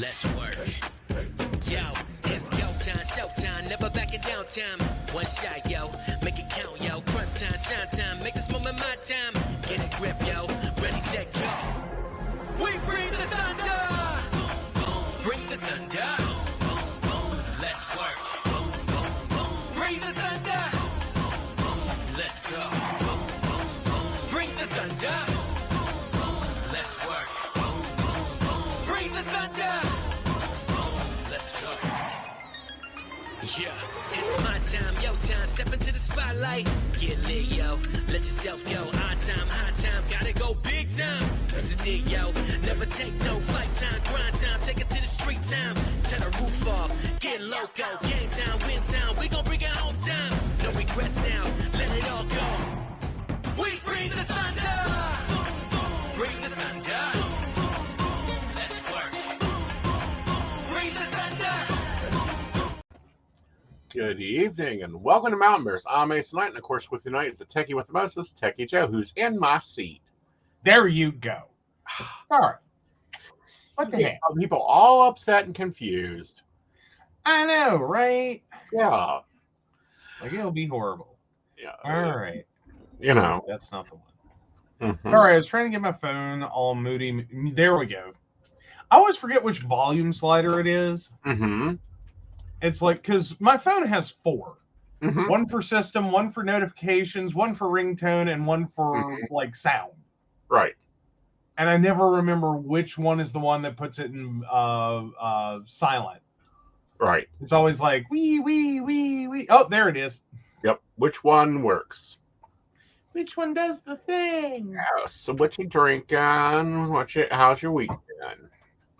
Let's work. Yo, it's go time, showtime, never backing down time. One shot, yo, make it count, yo. Crunch time, shine time, make this moment my time. Get a grip, yo, ready, set, go. We bring the thunder. Bring the thunder. Let's work. Bring the thunder. Let's go. Bring the thunder. Let's work. Bring the thunder. Let's go. Yeah, it's my time, your time. Step into the spotlight. Get lit, yo. Let yourself go. Our time, high time. Gotta go big time. This is it, yo. Never take no fight time. Grind time. Take it to the street time. Turn the roof off. Get loco. Game time, win time. We gon' bring it home time. No regrets now. Let it all go. We bring the thunder. Bring the thunder. Let's work. Bring the thunder. Good evening and welcome to Mountain Bears. I'm Aeson, and of course with you tonight is the techie with the mostest, Techie Joe, who's in my seat. There you go. All right. What the heck? People all upset and confused. I know, right? Yeah. Like, it'll be horrible. Yeah. All right. You know. That's not the one. Mm-hmm. All right. I was trying to get my phone all moody. There we go. I always forget which volume slider it is. Mm-hmm. It's like, because my phone has four. Mm-hmm. One for system, one for notifications, one for ringtone, and one for, like, sound. Right. And I never remember which one is the one that puts it in silent. Right. It's always like, wee, wee, wee, wee. Oh, there it is. Yep. Which one works? Which one does the thing? Yeah. So what you drinking? How's your week been?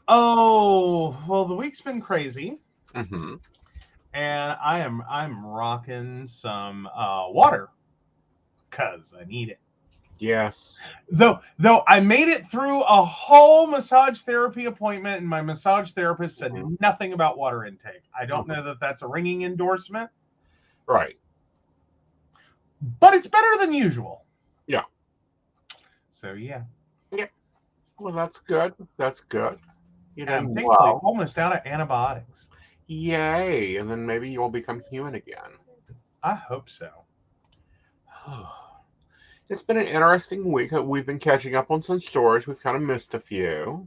Oh, well, the week's been crazy. Mm-hmm. And I'm rocking some water because I need it. Yes. Though I made it through a whole massage therapy appointment, and my massage therapist said nothing about water intake. I don't know that that's a ringing endorsement. Right. But it's better than usual. Yeah. So, yeah. Yeah. Well, that's good. That's good. You And I'm know, almost out of antibiotics. Yay. And then maybe you'll become human again. I hope so. It's been an interesting week. We've been catching up on some stories. We've kind of missed a few.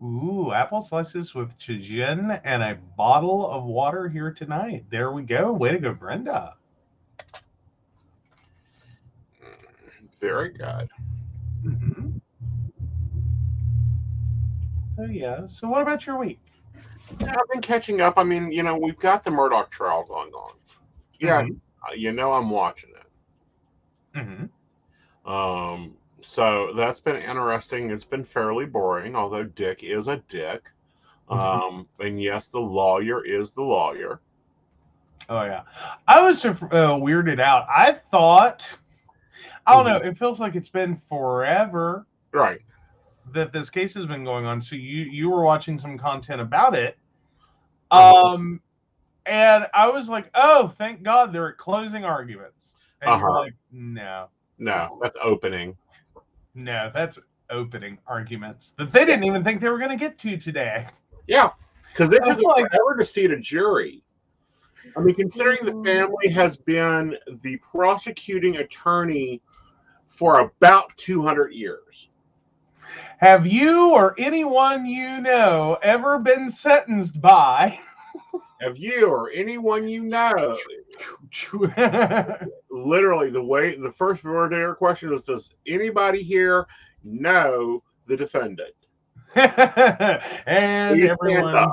Ooh, apple slices with chagin and a bottle of water here tonight. There we go. Way to go, Brenda. Very good. Mm-hmm. So, yeah. So, what about your week? I've been catching up. I mean, you know, we've got the Murdoch trial going on. Yeah, you know I'm watching it. Mm-hmm. So that's been interesting. It's been fairly boring, although Dick is a dick. And yes, the lawyer is the lawyer. Oh, yeah. I was weirded out. I thought, I don't know, it feels like it's been forever. Right. That this case has been going on. So you were watching some content about it. And I was like, oh, thank God they're at closing arguments. And you're like, no. No, that's opening. No, that's opening arguments that they didn't even think they were going to get to today. Yeah, because it took forever to seat a jury. I mean, considering the family has been the prosecuting attorney for about 200 years. Have you or anyone you know ever been sentenced by? Have you or anyone you know? Literally, the first verdict question was, does anybody here know the defendant? And please everyone.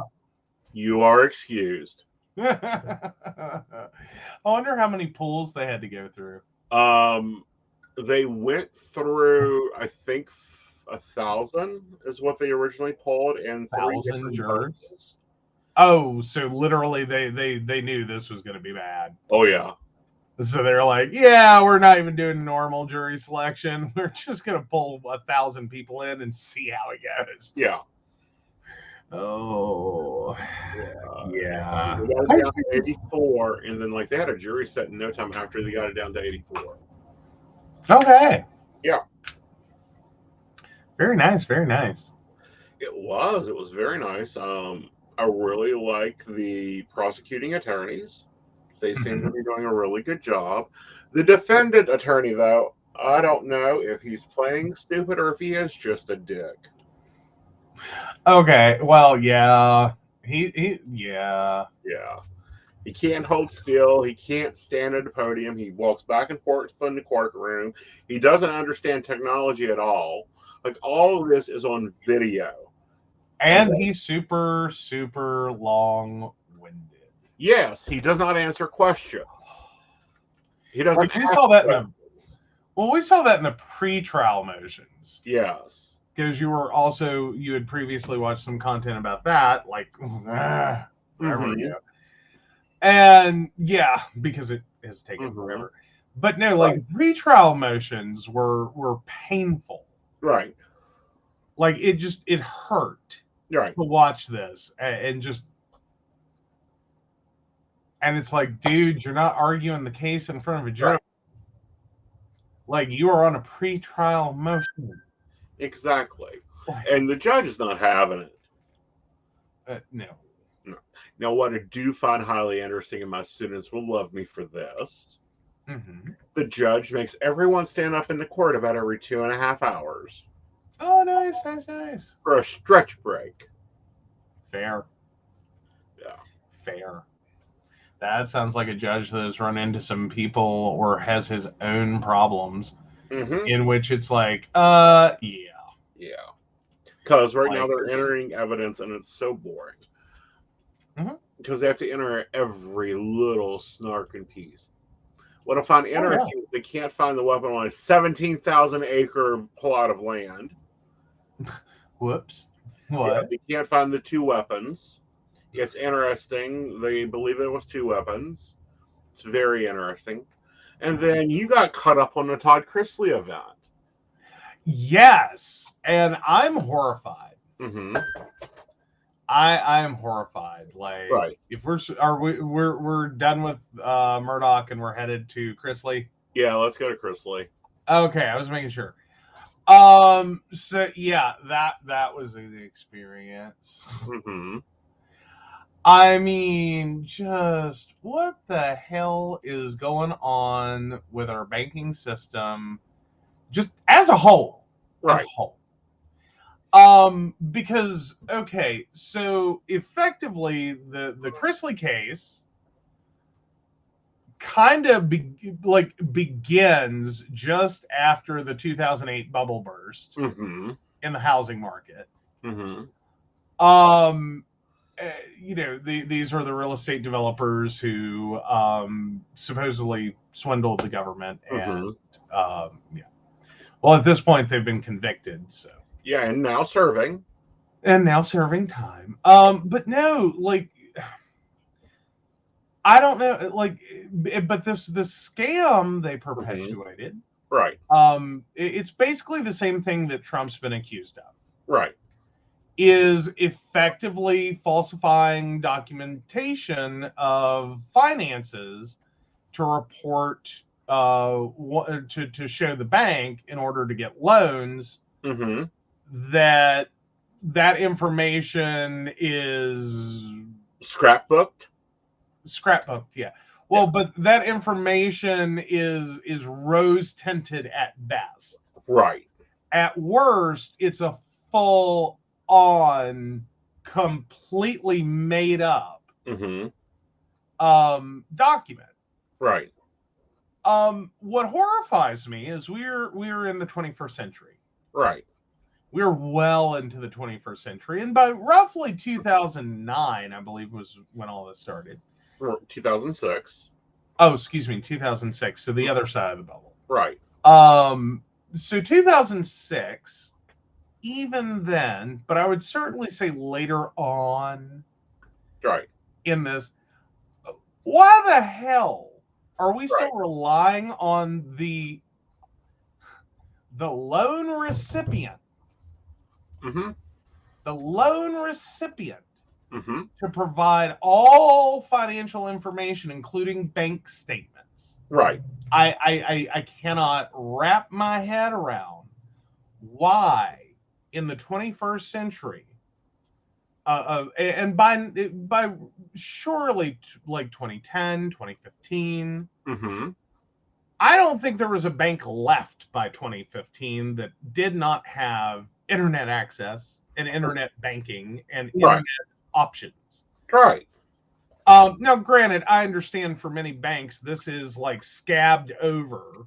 You are excused. I wonder how many pools they had to go through. They went through, I think, 1,000 is what they originally pulled, and 1,000 jurors. Oh, so literally they knew this was going to be bad. Oh, yeah. So they're like, yeah, we're not even doing normal jury selection. We're just going to pull 1,000 people in and see how it goes. Yeah. Oh. Yeah. They got it down to 84, and then they had a jury set in no time after they got it down to 84. Okay. Yeah. Very nice. Very nice. It was. It was very nice. I really like the prosecuting attorneys. They seem to Mhm. be doing a really good job. The defendant attorney, though, I don't know if he's playing stupid or if he is just a dick. Okay, well, yeah. Yeah. Yeah. He can't hold still. He can't stand at a podium. He walks back and forth in the courtroom. He doesn't understand technology at all. Like, all of this is on video. And And he's super, super long-winded. yes, he does not answer questions. He doesn't Like we ask saw that in the questions. we saw that in the pre-trial motions. Yes. Because you had previously watched some content about that, like there we Mm-hmm. go. And yeah, because it has taken Mm-hmm. forever. But no, Right. like pre-trial motions were painful. Right. Like it hurt Right. to watch this and it's like, dude, you're not arguing the case in front of a jury. Right. Like you are on a pre-trial motion. Exactly. Like, And the judge is not having it. no. No. Now, what I do find highly interesting, and my students will love me for this, Mm-hmm. the judge makes everyone stand up in the court about every 2.5 hours Oh, nice. for a stretch break. Fair. Yeah. Fair. That sounds like a judge that has run into some people or has his own problems Mm-hmm. in which it's like, yeah. Yeah. Because right now Like they're this. entering evidence and it's so boring. Mhm. Because they have to enter every little snark and piece. What I find interesting is they can't find the weapon on a 17,000 acre plot of land. Whoops. Yeah, What? they can't find the two weapons. It's interesting. They believe it was two weapons. It's very interesting. And then you got caught up on the Todd Chrisley event. Yes. And I'm horrified. Mm-hmm. I'm horrified. Like Right. if we're done with Murdoch and we're headed to Chrisley. Yeah, let's go to Chrisley. Okay, I was making sure. So yeah, that was an experience. Mm-hmm. I mean, just what the hell is going on with our banking system just as a whole? As Right. a whole. Because okay, so effectively the Chrisley case kind of begins just after the 2008 bubble burst Mm-hmm. in the housing market. Mm-hmm. These are the real estate developers who supposedly swindled the government, and yeah. Well, at this point, they've been convicted, so Yeah, and now serving. and now serving time. But no, like I don't know, like, but this scam they perpetuated. Right. It's basically the same thing that Trump's been accused of. Right. Is effectively falsifying documentation of finances to report to show the bank in order to get loans. Mm-hmm. That information is Scrapbooked. Yeah. Well, but that information is rose tinted at best. Right. At worst, it's a full on, completely made up Mm-hmm. document. Right. What horrifies me is we're in the 21st century. Right. We're well into the 21st century, and by roughly 2009, I believe was when all this started. 2006. Oh, excuse me, 2006. So the other side of the bubble. Right. So 2006. Even then, but I would certainly say later on, right, in this, why the hell are we still relying on the loan recipient? Mm-hmm. The loan recipient Mm-hmm. to provide all financial information, including bank statements. Right. I cannot wrap my head around why in the 21st century, and by surely like 2010, 2015, I don't think there was a bank left by 2015 that did not have internet access and internet banking and internet options. Right. Now, granted, I understand for many banks, this is like scabbed over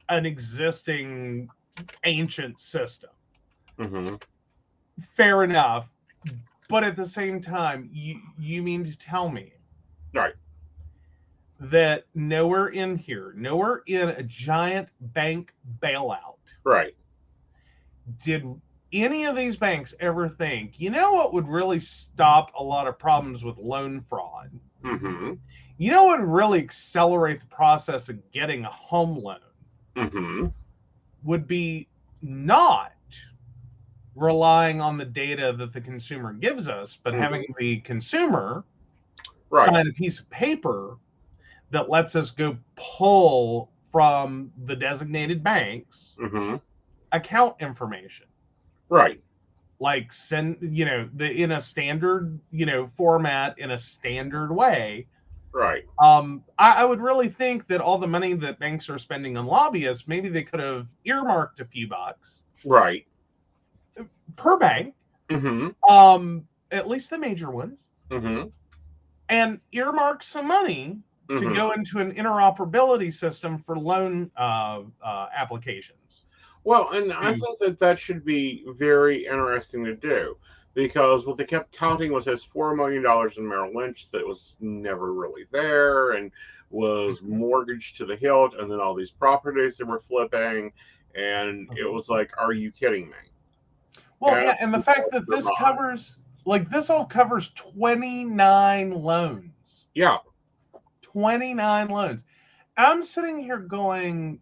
an existing ancient system. Fair enough. But at the same time, you mean to tell me that nowhere in here, nowhere in a giant bank bailout, did any of these banks ever think, you know what would really stop a lot of problems with loan fraud? You know what would really accelerate the process of getting a home loan? Would be not relying on the data that the consumer gives us, but having the consumer sign a piece of paper that lets us go pull from the designated banks account information. Like send, in a standard, format, in a standard way. I would really think that all the money that banks are spending on lobbyists, maybe they could have earmarked a few bucks. Per bank. At least the major ones. And earmark some money to go into an interoperability system for loan applications. Well, and I think that should be very interesting to do, because what they kept touting was this $4 million in Merrill Lynch that was never really there and was mortgaged to the hilt, and then all these properties that were flipping, and it was like, are you kidding me? Well, and the fact that this covers, this all covers 29 loans. 29 loans. I'm sitting here going,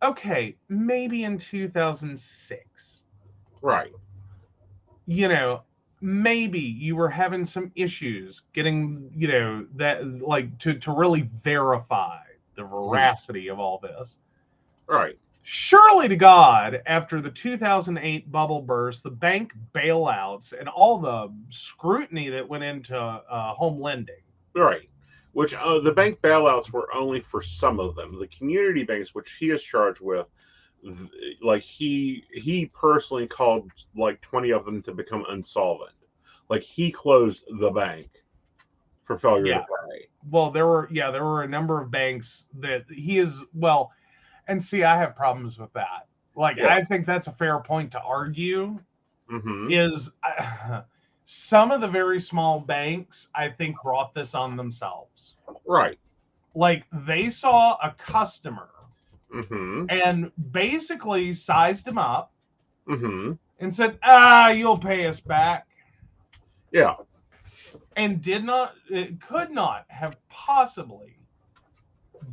okay, maybe in 2006. Maybe you were having some issues getting, that, to really verify the veracity of all this. Surely to God, after the 2008 bubble burst, the bank bailouts, and all the scrutiny that went into home lending. Which the bank bailouts were only for some of them. The community banks, which he is charged with, he personally called 20 of them to become insolvent. He closed the bank for failure to pay. Well, there were a number of banks that he is, and see, I have problems with that. I think that's a fair point to argue. Is some of the very small banks, I think, brought this on themselves. They saw a customer and basically sized him up and said, you'll pay us back. And could not have possibly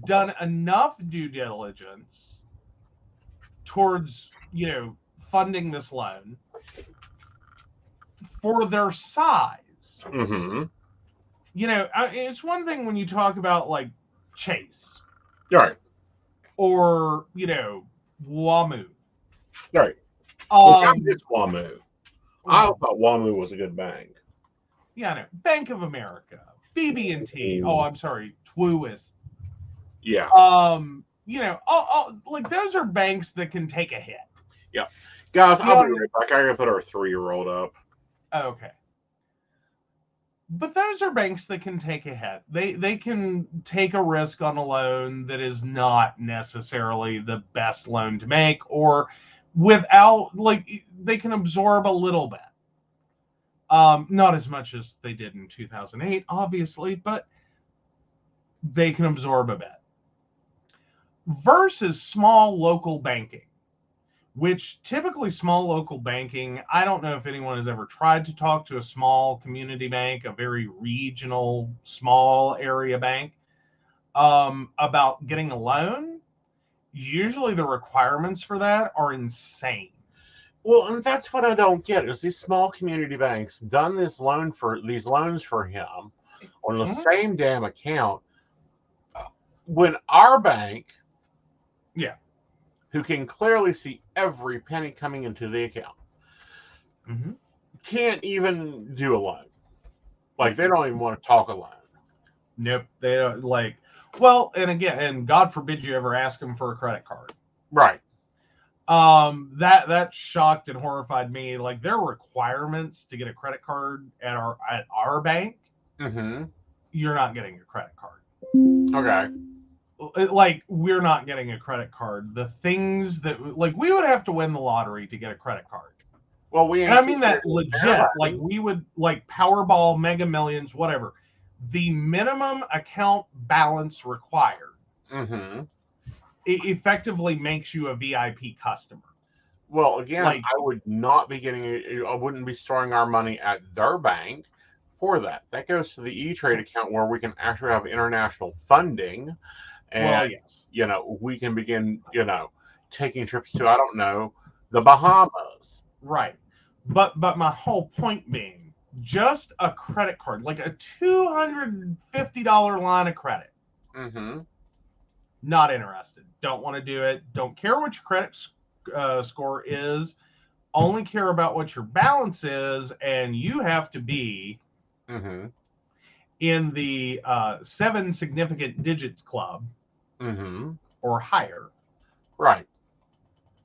done enough due diligence towards, funding this loan for their size. It's one thing when you talk about Chase. Or, WAMU. Not just WAMU. I thought WAMU was a good bank. No. Bank of America, BB&T. Oh, I'm sorry, Truist. Those are banks that can take a hit. Guys, I'll be right back. I gotta put our 3-year-old up. Okay. But those are banks that can take a hit. They can take a risk on a loan that is not necessarily the best loan to make, or without, they can absorb a little bit. Not as much as they did in 2008, obviously, but they can absorb a bit. Versus small local banking, which typically small local banking, I don't know if anyone has ever tried to talk to a small community bank, a very regional, small area bank, about getting a loan. Usually the requirements for that are insane. Well, and that's what I don't get, is these small community banks done these loans for him on the same damn account, when our bank who can clearly see every penny coming into the account, can't even do a loan. Like, they don't even want to talk a loan. Nope. They don't like, well, and again, and God forbid you ever ask them for a credit card. Right. That shocked and horrified me. Like, their requirements to get a credit card at our bank, you're not getting a credit card. Okay. Like, we're not getting a credit card. The things that, like, we would have to win the lottery to get a credit card. Well, and I mean that legit. Like, we would, like, Powerball, Mega Millions, whatever. The minimum account balance required it effectively makes you a VIP customer. Well, again, like, I would not be I wouldn't be storing our money at their bank for that. That goes to the E-Trade account where we can actually have international funding. And, well, yes. We can begin, taking trips to, I don't know, the Bahamas. Right. But my whole point being, just a credit card, like a $250 line of credit. Not interested. Don't want to do it. Don't care what your credit score is. Only care about what your balance is, and you have to be in the 7 significant digits club or higher. Right.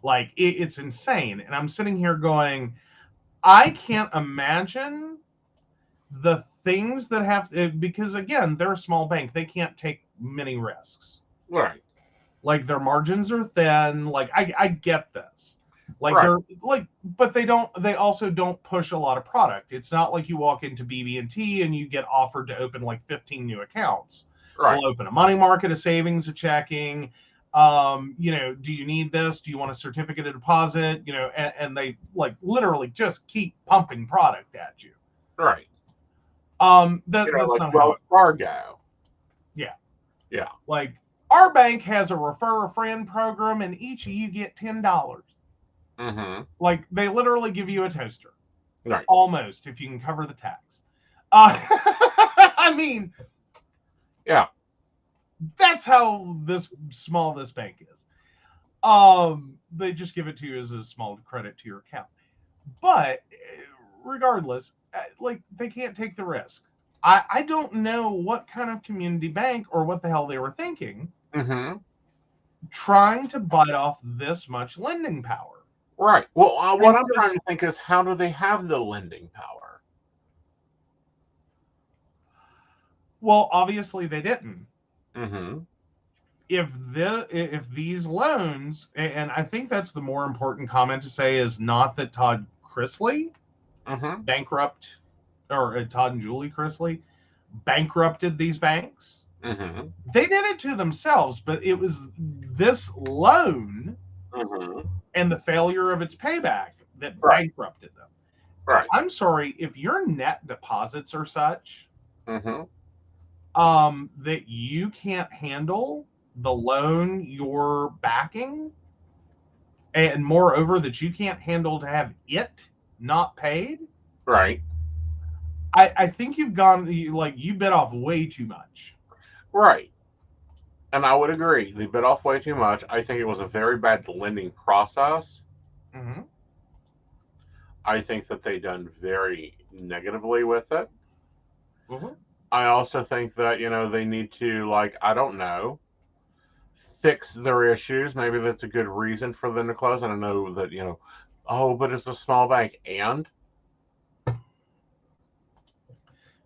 Like, it's insane. And I'm sitting here going, I can't imagine the things that have to, because again, they're a small bank. They can't take many risks. Right. Like, their margins are thin. Like, I get this. Like, they're like, but they also don't push a lot of product. It's not like you walk into BB&T and you get offered to open like 15 new accounts. Right. We'll open a money market, a savings, a checking. Do you need this? Do you want a certificate of deposit? And they, like, literally just keep pumping product at you. Right. That's like not Wells Fargo. Yeah. Yeah. Like, our bank has a refer a friend program, and each of you get $10. Like, they literally give you a toaster. Right. Almost, if you can cover the tax. I mean, yeah. That's how small this bank is. They just give it to you as a small credit to your account. But regardless, like, they can't take the risk. I don't know what kind of community bank or what the hell they were thinking trying to bite off this much lending power. Right. Well, what I'm trying to think is, how do they have the lending power? Well, obviously they didn't. If these loans, and I think that's the more important comment to say, is not that Todd Chrisley bankrupt, or Todd and Julie Chrisley bankrupted these banks. They did it to themselves, but it was this loan and the failure of its payback that bankrupted them. Right. I'm sorry, if your net deposits are such that you can't handle the loan you're backing, and moreover that you can't handle to have it not paid, right? I think you bit off way too much. Right. And I would agree. They bit off way too much. I think it was a very bad lending process. I think that they done very negatively with it. I also think that, they need to, like, I don't know, fix their issues. Maybe that's a good reason for them to close. And I know that, but it's a small bank. And?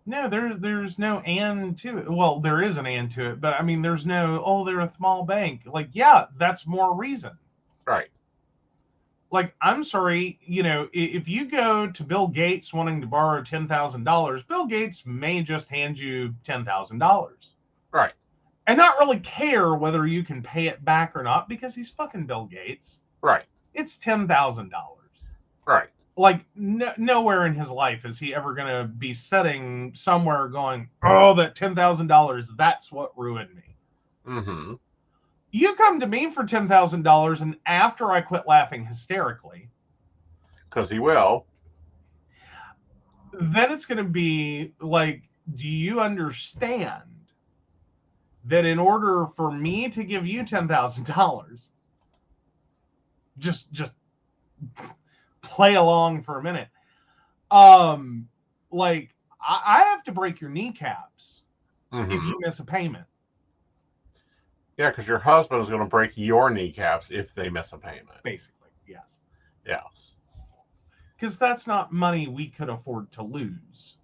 No, there's no and to it. Well, there is an and to it, but I mean, there's no, they're a small bank. Like, yeah, that's more reason. Right. Like, I'm sorry, if you go to Bill Gates wanting to borrow $10,000, Bill Gates may just hand you $10,000. Right. And not really care whether you can pay it back or not, because he's fucking Bill Gates. Right. It's $10,000. Right. Like, nowhere in his life is he ever going to be sitting somewhere going, oh, that $10,000, that's what ruined me. You come to me for $10,000, and after I quit laughing hysterically, because he will, then it's going to be like, do you understand that in order for me to give you $10,000, just play along for a minute. Like I have to break your kneecaps if you miss a payment. Yeah, because your husband is going to break your kneecaps if they miss a payment. Basically, yes. Yes. Because that's not money we could afford to lose.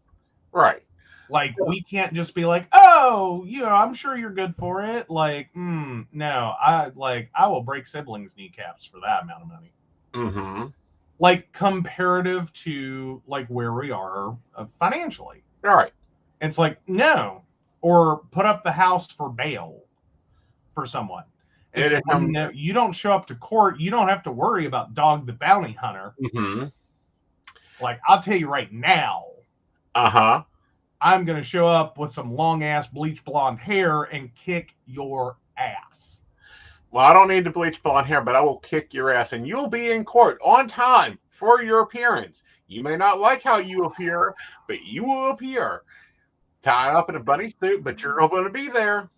Right. Like, we can't just be like, oh, I'm sure you're good for it. Like, no, I will break siblings' kneecaps for that amount of money. Mm-hmm. Like, comparative to like where we are financially. All right. It's like, no. Or put up the house for bail for someone. It's no, you don't show up to court, you don't have to worry about Dog the Bounty Hunter. Mm-hmm. Like, I'll tell you right now. Uh-huh. I'm going to show up with some long-ass bleach blonde hair and kick your ass. Well, I don't need to bleach blonde hair, but I will kick your ass, and you'll be in court on time for your appearance. You may not like how you appear, but you will appear. Tied up in a bunny suit, but you're going to be there.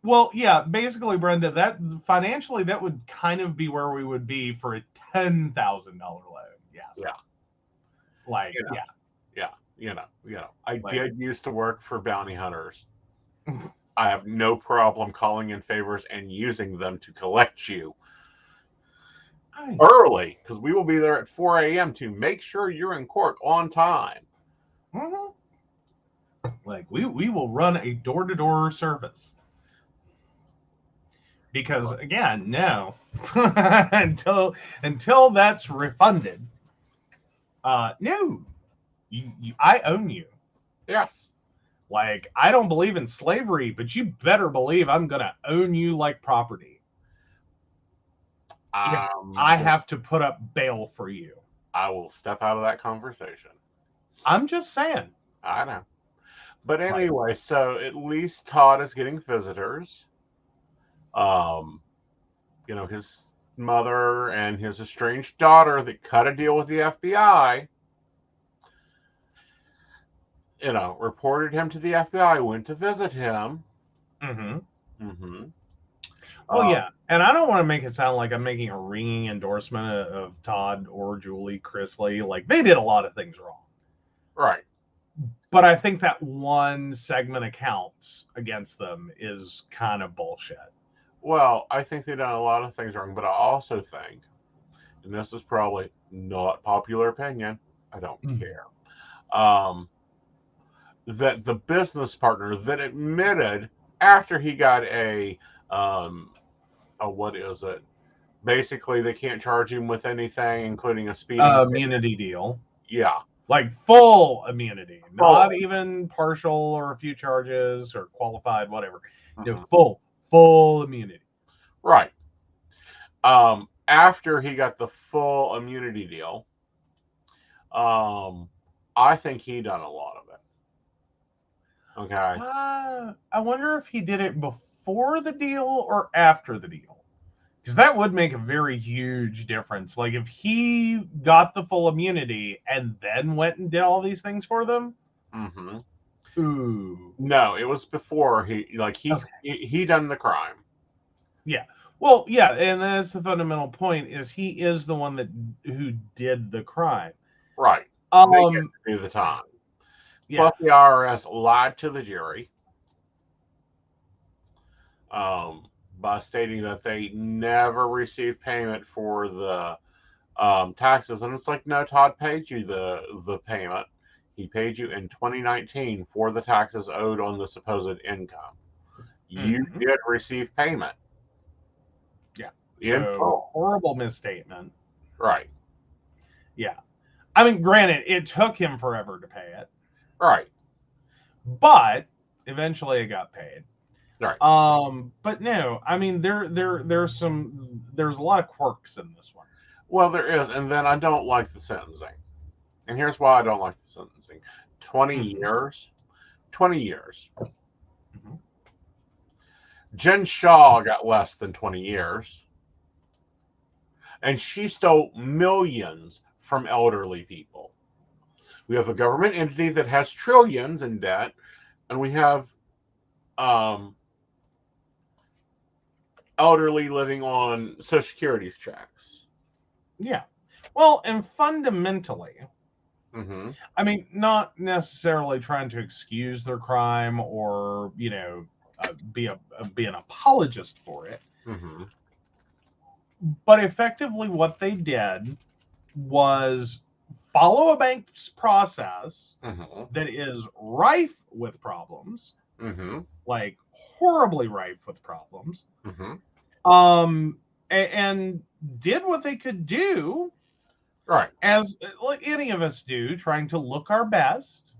Well, yeah, basically, Brenda, that financially, that would kind of be where we would be for a $10,000 loan. Yes. Yeah. Like, yeah. I did used to work for bounty hunters. I have no problem calling in favors and using them to collect you early, because we will be there at 4 a.m. to make sure you're in court on time. Mm-hmm. Like, we will run a door-to-door service. Because, again, no. until that's refunded, no. I own you. Yes. Like, I don't believe in slavery, but you better believe I'm going to own you like property. I have to put up bail for you. I will step out of that conversation. I'm just saying. I know. But anyway, so at least Todd is getting visitors. His mother and his estranged daughter that cut a deal with the FBI, reported him to the FBI, went to visit him. Mm-hmm. Mm-hmm. Well, yeah, and I don't want to make it sound like I'm making a ringing endorsement of Todd or Julie Chrisley. Like, they did a lot of things wrong. Right. But I think that one segment accounts against them is kind of bullshit. Well, I think they've done a lot of things wrong, but I also think, and this is probably not popular opinion, I don't care, that the business partner that admitted after he got what is it? Basically, they can't charge him with anything, including a speeding immunity deal. Yeah. Like full immunity, not even partial or a few charges or qualified, whatever. Mm-hmm. Full immunity. Right. After he got the full immunity deal, I think he done a lot of it. Okay. I wonder if he did it before the deal or after the deal. Because that would make a very huge difference. Like, if he got the full immunity and then went and did all these things for them. Mm-hmm. Ooh. No, it was before he done the crime. Yeah. Well, yeah, and that's the fundamental point, is he is the one who did the crime. Right. They get to do the time. Yeah. Plus, the IRS lied to the jury. By stating that they never received payment for the taxes. And it's like, no, Todd paid you the payment. He paid you in 2019 for the taxes owed on the supposed income. You did receive payment. Yeah. So, horrible misstatement. Right. Yeah. I mean, granted, it took him forever to pay it. Right. But eventually it got paid. Right. But no, I mean, there's a lot of quirks in this one. Well, there is, and then I don't like the sentencing. And here's why I don't like the sentencing. 20 years. 20 years. Mm-hmm. Jen Shaw got less than 20 years. And she stole millions from elderly people. We have a government entity that has trillions in debt, and we have elderly living on Social Security's checks. Yeah. Well, and fundamentally, Mm-hmm. I mean, not necessarily trying to excuse their crime or, be an apologist for it. Mm-hmm. But effectively what they did was follow a bank's process Mm-hmm. that is rife with problems, Mm-hmm. like horribly rife with problems, Mm-hmm. and did what they could do, Right. as like any of us do, trying to look our best.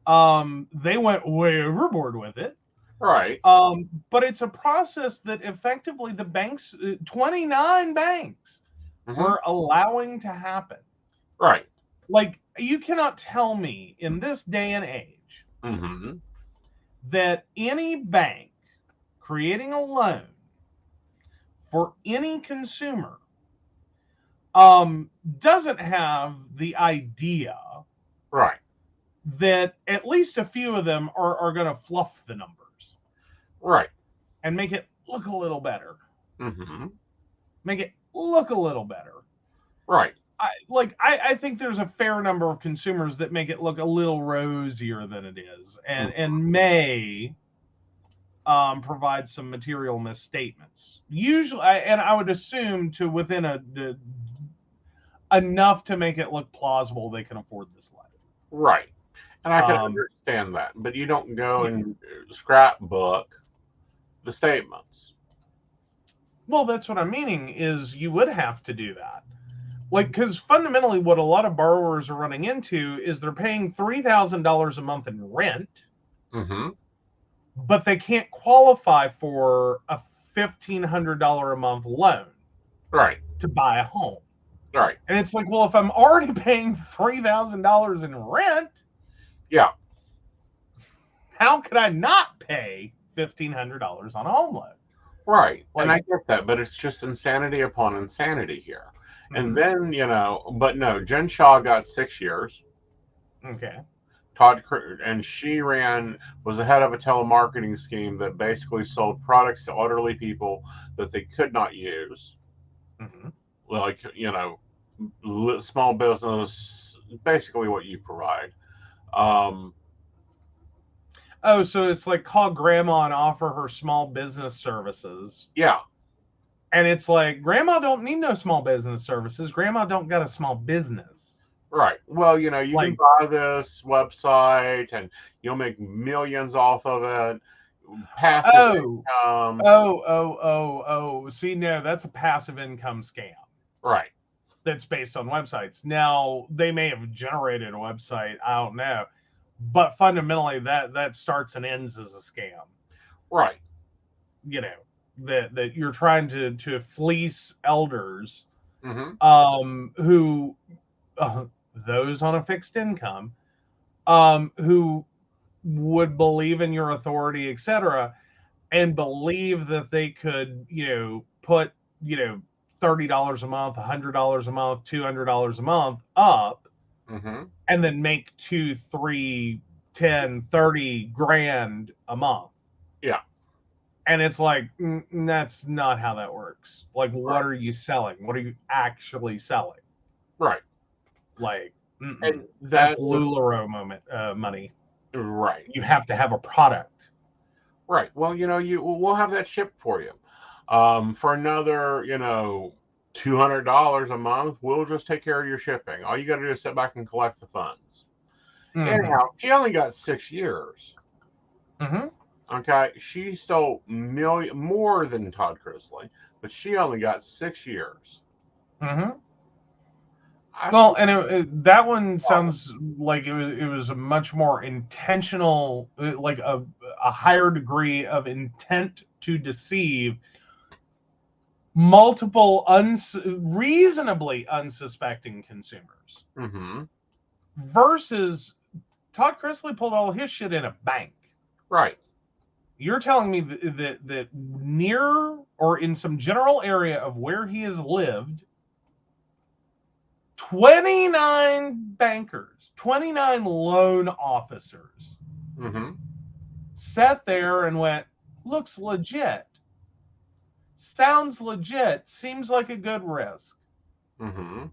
They went way overboard with it. Right. But it's a process that effectively the banks, 29 banks, Mm-hmm. were allowing to happen. Right. Like, you cannot tell me in this day and age Mm-hmm. that any bank creating a loan for any consumer doesn't have the idea, Right. that at least a few of them are going to fluff the numbers. Right. And make it look a little better. Mm-hmm. Make it look a little better. Right. I think there's a fair number of consumers that make it look a little rosier than it is, and may provide some material misstatements. Usually, and I would assume to within enough to make it look plausible they can afford this loan. Right. And I can understand that, but you don't go and scrapbook the statements. Well, that's what I'm meaning, is you would have to do that. Like, because fundamentally what a lot of borrowers are running into is they're paying $3,000 a month in rent, Mm-hmm. but they can't qualify for a $1,500 a month loan. Right. To buy a home. Right. And it's like, well, if I'm already paying $3,000 in rent, yeah, how could I not pay $1,500 on a home loan? Right. Like, and I get that, but it's just insanity upon insanity here. And then, but no, Jen Shaw got 6 years. Okay. And she was the head of a telemarketing scheme that basically sold products to elderly people that they could not use. Mm-hmm. Like, small business, basically what you provide. So it's like, call grandma and offer her small business services. Yeah. And it's like, grandma don't need no small business services. Grandma don't got a small business. Right. Well, you can buy this website and you'll make millions off of it. Passive income. See, no, that's a passive income scam. Right. That's based on websites. Now, they may have generated a website. I don't know. But fundamentally, that starts and ends as a scam. Right. That you're trying to fleece elders, who those on a fixed income, who would believe in your authority, etc., and believe that they could, put, $30 a month, $100 a month, $200 a month up, and then make 2, 3, 10, 30 grand a month. Yeah. And it's like, that's not how that works. Like, what are you selling? What are you actually selling? Right. Like, and that's LuLaRoe money. Right. You have to have a product. Right. Well, we'll have that shipped for you. For another, $200 a month, we'll just take care of your shipping. All you got to do is sit back and collect the funds. Anyhow, she only got 6 years. Okay, she stole more than Todd Chrisley, but she only got 6 years. Well, and that one sounds like it was a much more intentional, like a higher degree of intent to deceive multiple reasonably unsuspecting consumers. Versus Todd Chrisley pulled all his shit in a bank. Right. You're telling me that near or in some general area of where he has lived, 29 bankers, 29 loan officers sat there and went, looks legit. sounds legit, seems like a good risk. Mm-hmm.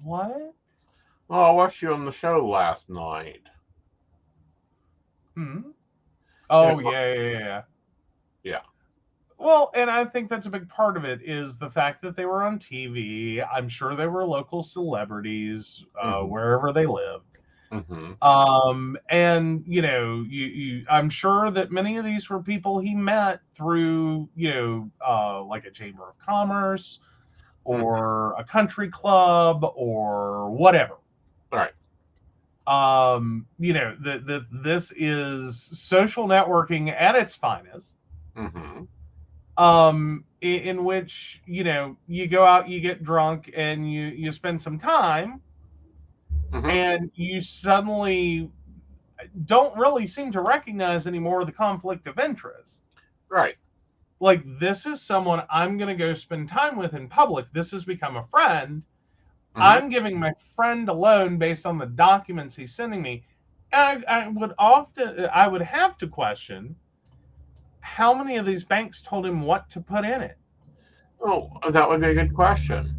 What? Oh, I watched you on the show last night. Oh, yeah. Yeah. Well, and I think that's a big part of it is the fact that they were on TV. I'm sure they were local celebrities wherever they lived. Mm-hmm. And you I'm sure that many of these were people he met through, like a chamber of commerce or a country club or whatever. Right. This is social networking at its finest. Mm-hmm. In which you go out, you get drunk, and you spend some time, and you suddenly don't really seem to recognize anymore the conflict of interest. Right. Like, this is someone I'm going to go spend time with in public. This has become a friend. I'm giving my friend a loan based on the documents he's sending me. And I would have to question how many of these banks told him what to put in it. Oh, that would be a good question.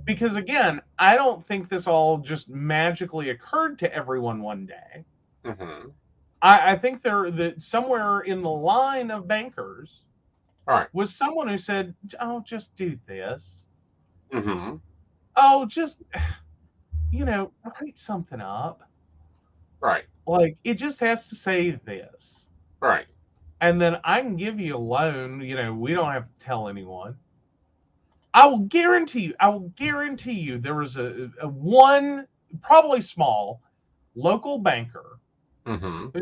Because again, I don't think this all just magically occurred to everyone one day. I think that somewhere in the line of bankers was someone who said, "Oh, just do this. Oh, just write something up. Right. Like, it just has to say this. Right. And then I can give you a loan. We don't have to tell anyone." I will guarantee you there was a one, probably small, local banker, and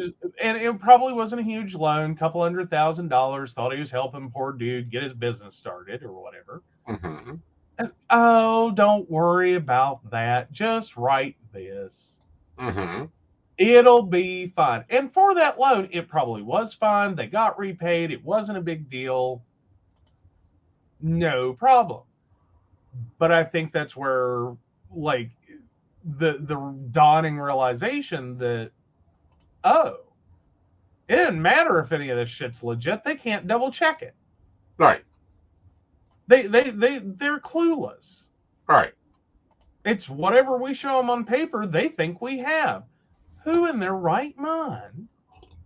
it probably wasn't a huge loan, couple $100,000, thought he was helping poor dude get his business started or whatever. And, oh, don't worry about that. Just write this. It'll be fine. And for that loan, it probably was fine. They got repaid. It wasn't a big deal. No problem. But I think that's where, like, the dawning realization that, oh, it didn't matter if any of this shit's legit. They can't double check it. Right. They're clueless. Right. It's whatever we show them on paper, they think we have. Who in their right mind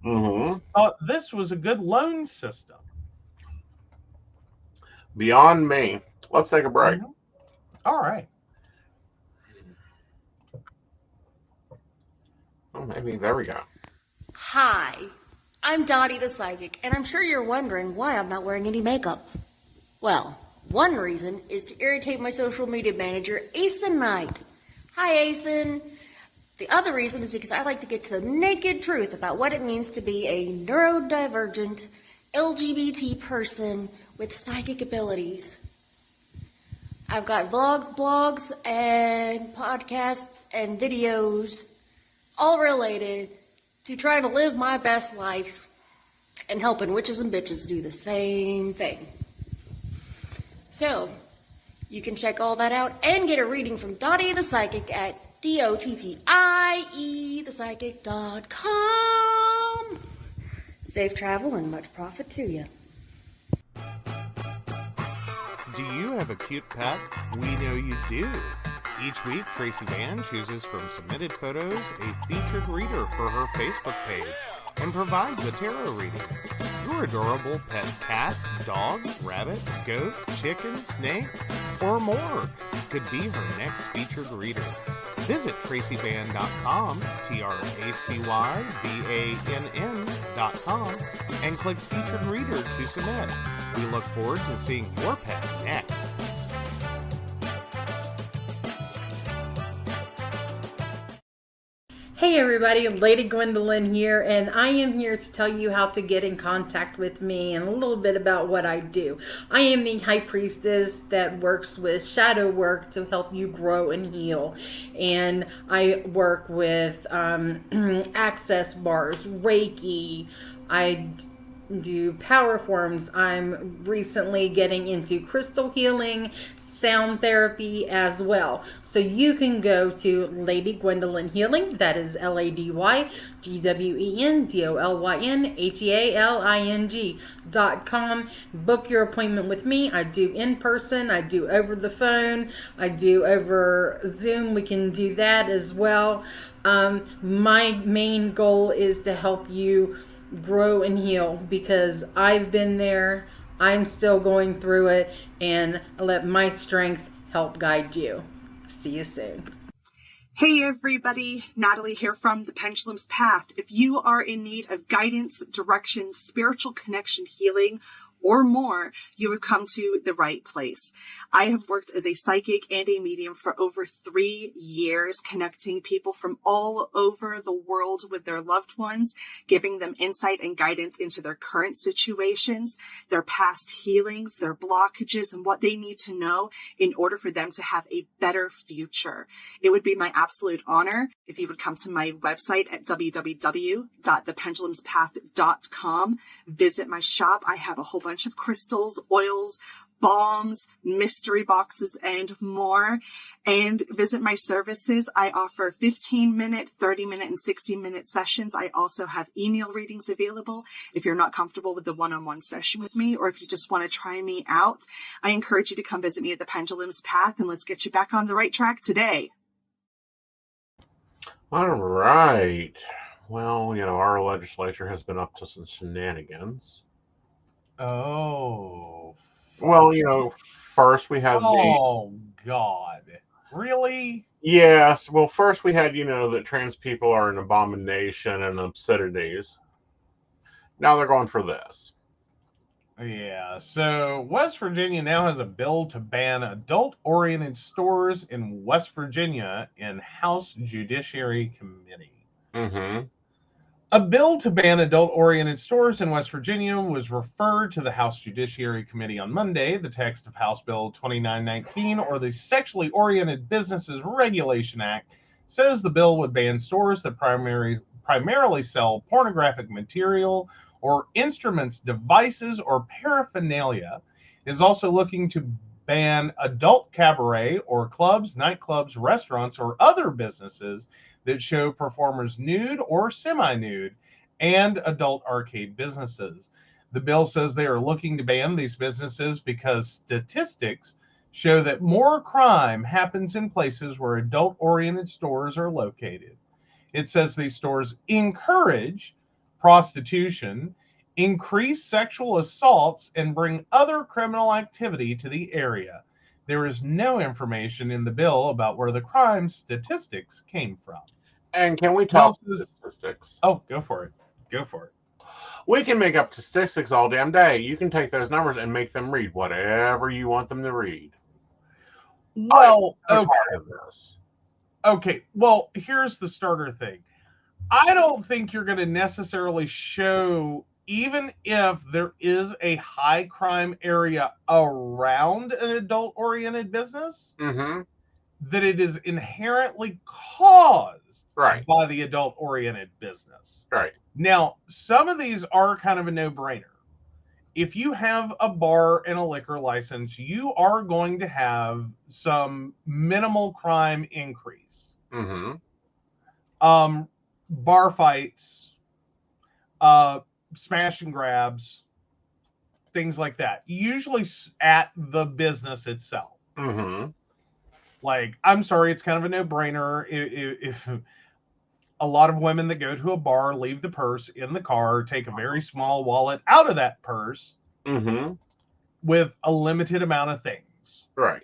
thought this was a good loan system? Beyond me. Let's take a break. All right. Oh, maybe there we go. Hi, I'm Dottie the Psychic, and I'm sure you're wondering why I'm not wearing any makeup. Well, one reason is to irritate my social media manager, Aeson Knight. Hi, Aeson. The other reason is because I like to get to the naked truth about what it means to be a neurodivergent LGBT person with psychic abilities. I've got vlogs, blogs, and podcasts and videos all related to trying to live my best life and helping witches and bitches do the same thing. So, you can check all that out and get a reading from Dottie the Psychic at DOTTIEthepsychic.com. Safe travel and much profit to you. Do you have a cute pet? We know you do. Each week, Tracy Vann chooses from submitted photos a featured reader for her Facebook page and provides a tarot reading. Your adorable pet cat, dog, rabbit, goat, chicken, snake, or more could be her next featured reader. Visit tracyvann.com, TracyVann.com, and click Featured Reader to submit. We look forward to seeing your pet next. Hey everybody, Lady Gwendolyn here, and I am here to tell you how to get in contact with me and a little bit about what I do. I am the High Priestess that works with shadow work to help you grow and heal. And I work with access bars, Reiki. I do power forms. I'm recently getting into crystal healing, sound therapy as well. So you can go to Lady Gwendolyn Healing. That is LadyGwendolynHealing.com. Book your appointment with me. I do in person, I do over the phone, I do over Zoom. We can do that as well. My main goal is to help you grow and heal, because I've been there, I'm still going through it, and let my strength help guide you. See you soon. Hey everybody, Natalie here from The Pendulum's Path. If you are in need of guidance, direction, spiritual connection, healing, or more, you have come to the right place. I have worked as a psychic and a medium for over 3 years, connecting people from all over the world with their loved ones, giving them insight and guidance into their current situations, their past healings, their blockages, and what they need to know in order for them to have a better future. It would be my absolute honor if you would come to my website at www.thependulumspath.com. Visit my shop. I have a whole bunch of crystals, oils, balms, mystery boxes, and more. And visit my services. I offer 15-minute, 30-minute, and 60-minute sessions. I also have email readings available if you're not comfortable with the one-on-one session with me, or if you just want to try me out. I encourage you to come visit me at the Pendulum's Path, and let's get you back on the right track today. All right. Well, our legislature has been up to some shenanigans. Oh. Well, first we had Oh, God. Really? Yes. Well, first we had, that trans people are an abomination and obscenities. Now they're going for this. Yeah. So West Virginia now has a bill to ban adult-oriented stores in West Virginia in House Judiciary Committee. Mm-hmm. A bill to ban adult-oriented stores in West Virginia was referred to the House Judiciary Committee on Monday. The text of House Bill 2919, or the Sexually Oriented Businesses Regulation Act, says the bill would ban stores that primarily sell pornographic material or instruments, devices, or paraphernalia. It is also looking to ban adult cabaret or clubs, nightclubs, restaurants, or other businesses that show performers nude or semi-nude, and adult arcade businesses. The bill says they are looking to ban these businesses because statistics show that more crime happens in places where adult-oriented stores are located. It says these stores encourage prostitution, increase sexual assaults, and bring other criminal activity to the area. There is no information in the bill about where the crime statistics came from. And can we talk statistics? Oh, go for it. Go for it. We can make up statistics all damn day. You can take those numbers and make them read whatever you want them to read. Well, okay. Well, here's the starter thing. I don't think you're going to necessarily show, even if there is a high crime area around an adult-oriented business, that it is inherently caused by the adult-oriented business. Right. Now, some of these are kind of a no-brainer. If you have a bar and a liquor license, you are going to have some minimal crime increase. Bar fights, smash and grabs, things like that. Usually at the business itself. Like, I'm sorry, it's kind of a no-brainer. If a lot of women that go to a bar leave the purse in the car, take a very small wallet out of that purse with a limited amount of things. Right.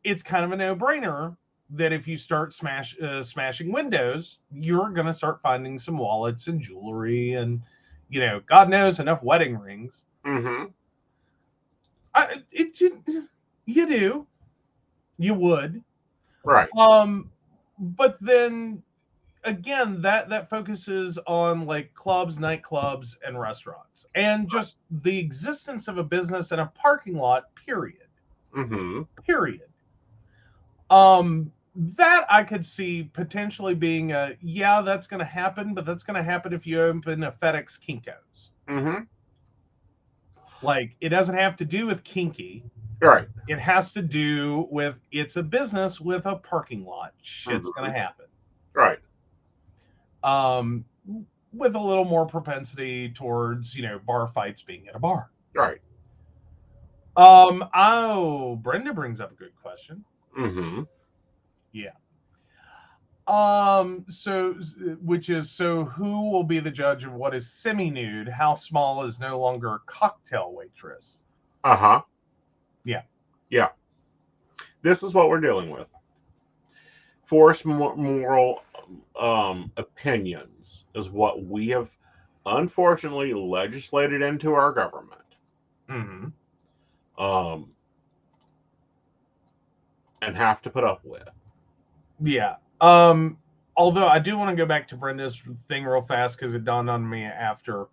It's kind of a no-brainer that if you start smashing windows, you're going to start finding some wallets and jewelry and, God knows, enough wedding rings. You do. You would. Right. But then again, that focuses on like clubs, nightclubs, and restaurants, and just the existence of a business in a parking lot, period. Period. That I could see potentially being that's going to happen, but that's going to happen if you open a FedEx Kinko's. Mm-hmm. Like, it doesn't have to do with kinky. Right. It has to do with it's a business with a parking lot. Shit's Mm-hmm. gonna happen. Right. With a little more propensity towards, bar fights being at a bar. Right. Brenda brings up a good question. Mm-hmm. Yeah. So who will be the judge of what is semi-nude? How small is no longer a cocktail waitress? Uh-huh. Yeah. Yeah. This is what we're dealing with. Forced moral opinions is what we have unfortunately legislated into our government. Mm-hmm. And have to put up with. Yeah. Although I do want to go back to Brenda's thing real fast because it dawned on me after.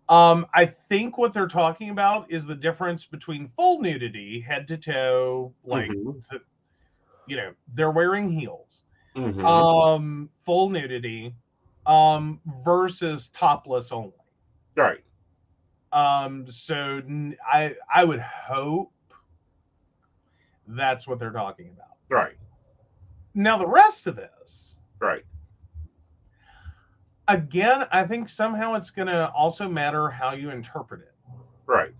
I think what they're talking about is the difference between full nudity, head to toe, like, they're wearing heels. Mm-hmm. Full nudity, versus topless only. Right. So I would hope that's what they're talking about. Right. Now the rest of this. Right. Again, I think somehow it's going to also matter how you interpret it. Right.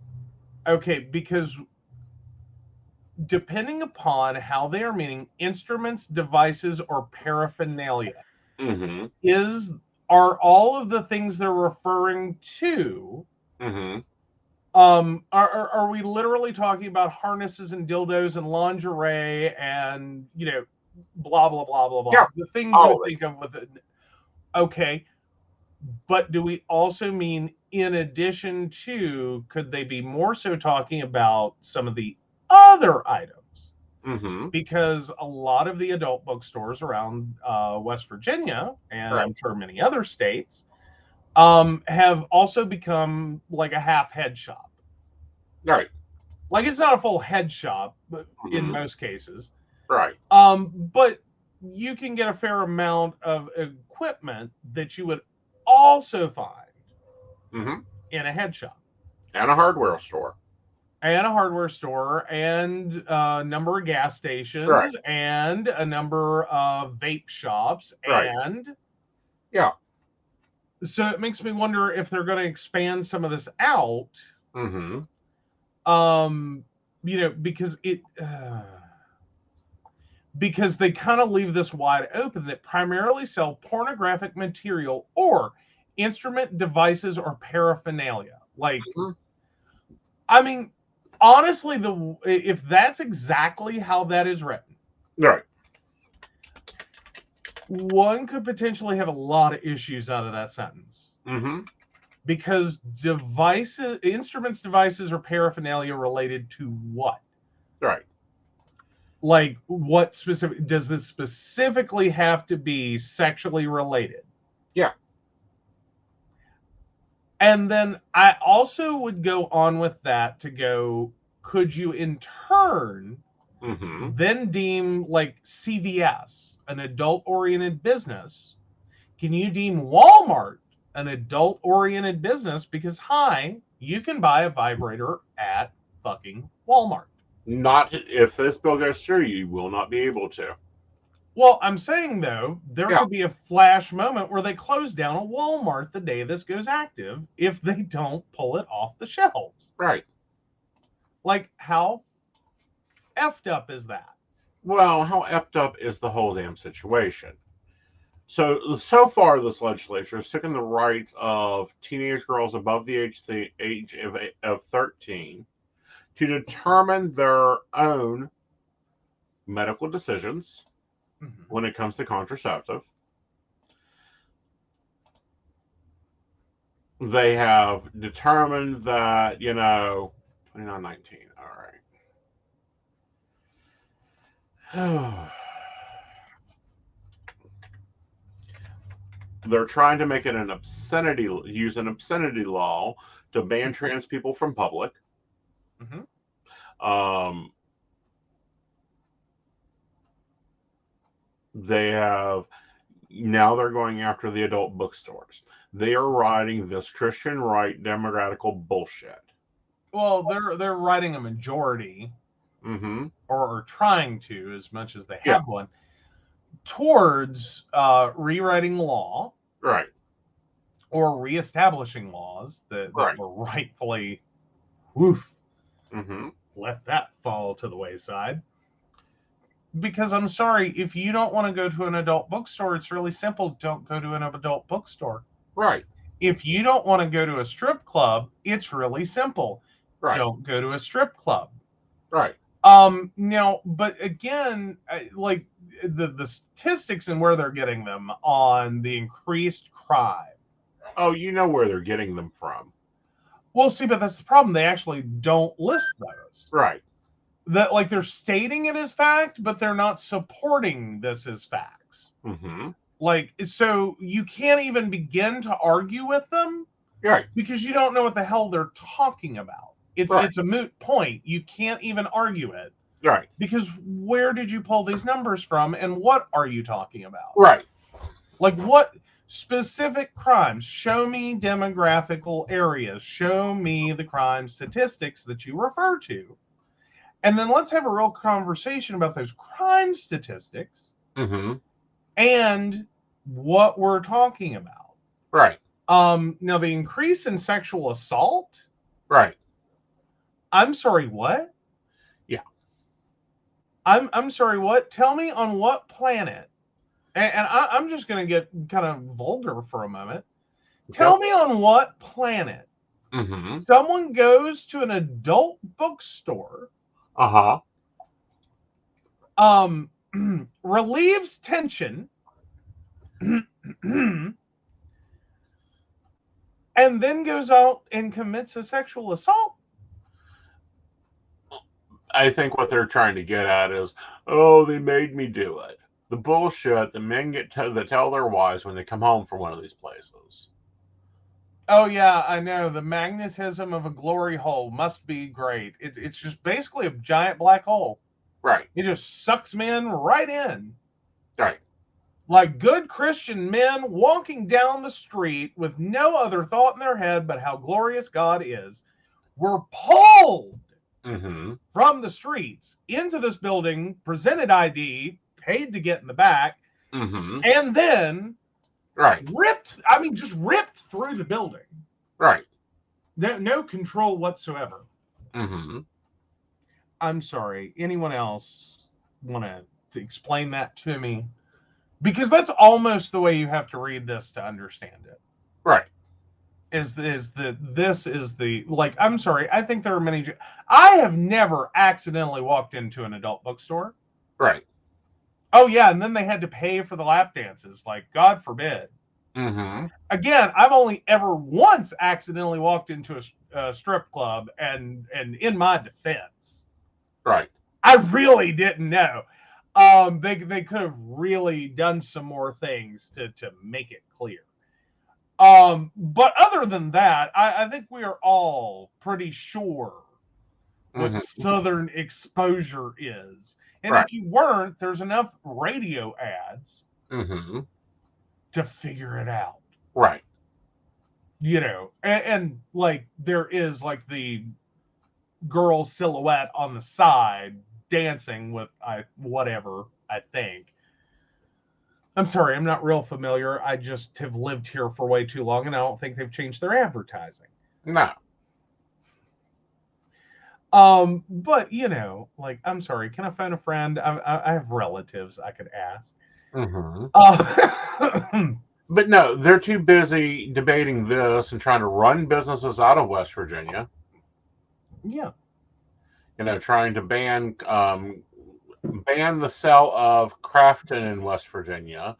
Okay, because depending upon how they are meaning instruments, devices, or paraphernalia, Mm-hmm. are all of the things they're referring to. Mm-hmm. Are we literally talking about harnesses and dildos and lingerie and blah blah blah blah blah? Yeah, the things you would think of with it. Okay, but do we also mean in addition to? Could they be more so talking about some of the other items? Mm-hmm. Because a lot of the adult bookstores around West Virginia, and I'm sure many other states, have also become like a half head shop. Right. Like, it's not a full head shop, but in most cases. Right. But you can get a fair amount of equipment that you would also find in a head shop. And a hardware store. And a hardware store, and a number of gas stations, and a number of vape shops, and yeah. So it makes me wonder if they're going to expand some of this out. Mm-hmm. Because they kind of leave this wide open that primarily sell pornographic material or instrument, devices, or paraphernalia. Like, I mean, honestly, if that's exactly how that is written, right, one could potentially have a lot of issues out of that sentence. Mm-hmm. Because instruments, devices, or paraphernalia related to what? Right. Like, what specific does this specifically have to be sexually related? Yeah. And then I also would go on with that to go, could you in turn then deem like CVS an adult-oriented business? Can you deem Walmart an adult-oriented business? Because, hi, you can buy a vibrator at fucking Walmart. Not if this bill goes through, you will not be able to. Well, I'm saying, though, there could be a flash moment where they close down a Walmart the day this goes active if they don't pull it off the shelves. Right. Like, how effed up is that? Well, how effed up is the whole damn situation? So far, this legislature has taken the rights of teenage girls above the age of 13 to determine their own medical decisions when it comes to contraceptive. They have determined that, 2919, all right. They're trying to make it use an obscenity law to ban trans people from public. They have now they're going after the adult bookstores. They are riding this Christian right demographical bullshit. Well, they're writing a majority, or trying to, as much as they have one, towards rewriting law, right, or reestablishing laws that were rightfully, let that fall to the wayside. Because I'm sorry, if you don't want to go to an adult bookstore, it's really simple. Don't go to an adult bookstore. Right. If you don't want to go to a strip club, it's really simple. Right. Don't go to a strip club. Right. Now, but again, like the statistics and where they're getting them on the increased crime. Oh, you know where they're getting them from. Well, see, but that's the problem. They actually don't list those. Right. That, like, they're stating it as fact, but they're not supporting this as facts. Like, so you can't even begin to argue with them, right? Because you don't know what the hell they're talking about. It's a moot point. You can't even argue it, right? Because where did you pull these numbers from, and what are you talking about? Right. Like, what specific crimes? Show me demographical areas. Show me the crime statistics that you refer to. And then let's have a real conversation about those crime statistics and what we're talking about. Right. Now, the increase in sexual assault. Right. I'm sorry, what? Yeah. I'm sorry, what? Tell me on what planet, and I'm just going to get kind of vulgar for a moment. Tell me on what planet someone goes to an adult bookstore, relieves tension, and then goes out and commits a sexual assault. I think what they're trying to get at is, oh, they made me do it. The bullshit the men that tell their wives when they come home from one of these places. Oh, yeah, I know. The magnetism of a glory hole must be great. It's just basically a giant black hole. Right. It just sucks men right in. Right. Like good Christian men walking down the street with no other thought in their head but how glorious God is, were pulled from the streets into this building, presented ID, paid to get in the back, and then ripped through the building. Right. No control whatsoever. I'm sorry. Anyone else want to explain that to me? Because that's almost the way you have to read this to understand it. Right. This is the, like, I'm sorry. I think there are many. I have never accidentally walked into an adult bookstore. Right. Oh, yeah. And then they had to pay for the lap dances. Like, God forbid. Again, I've only ever once accidentally walked into a strip club, and in my defense, right, I really didn't know. They could have really done some more things to make it clear. But other than that, I think we are all pretty sure what Southern exposure is. And if you weren't, there's enough radio ads to figure it out. Right. You know, and like there is like the girl silhouette on the side dancing with whatever, I think. I'm sorry, I'm not real familiar. I just have lived here for way too long, and I don't think they've changed their advertising. No. But you know, like, I'm sorry, can I phone a friend? I have relatives I could ask. But no, they're too busy debating this and trying to run businesses out of West Virginia. Yeah. You know, trying to ban the sale of Crafton in West Virginia.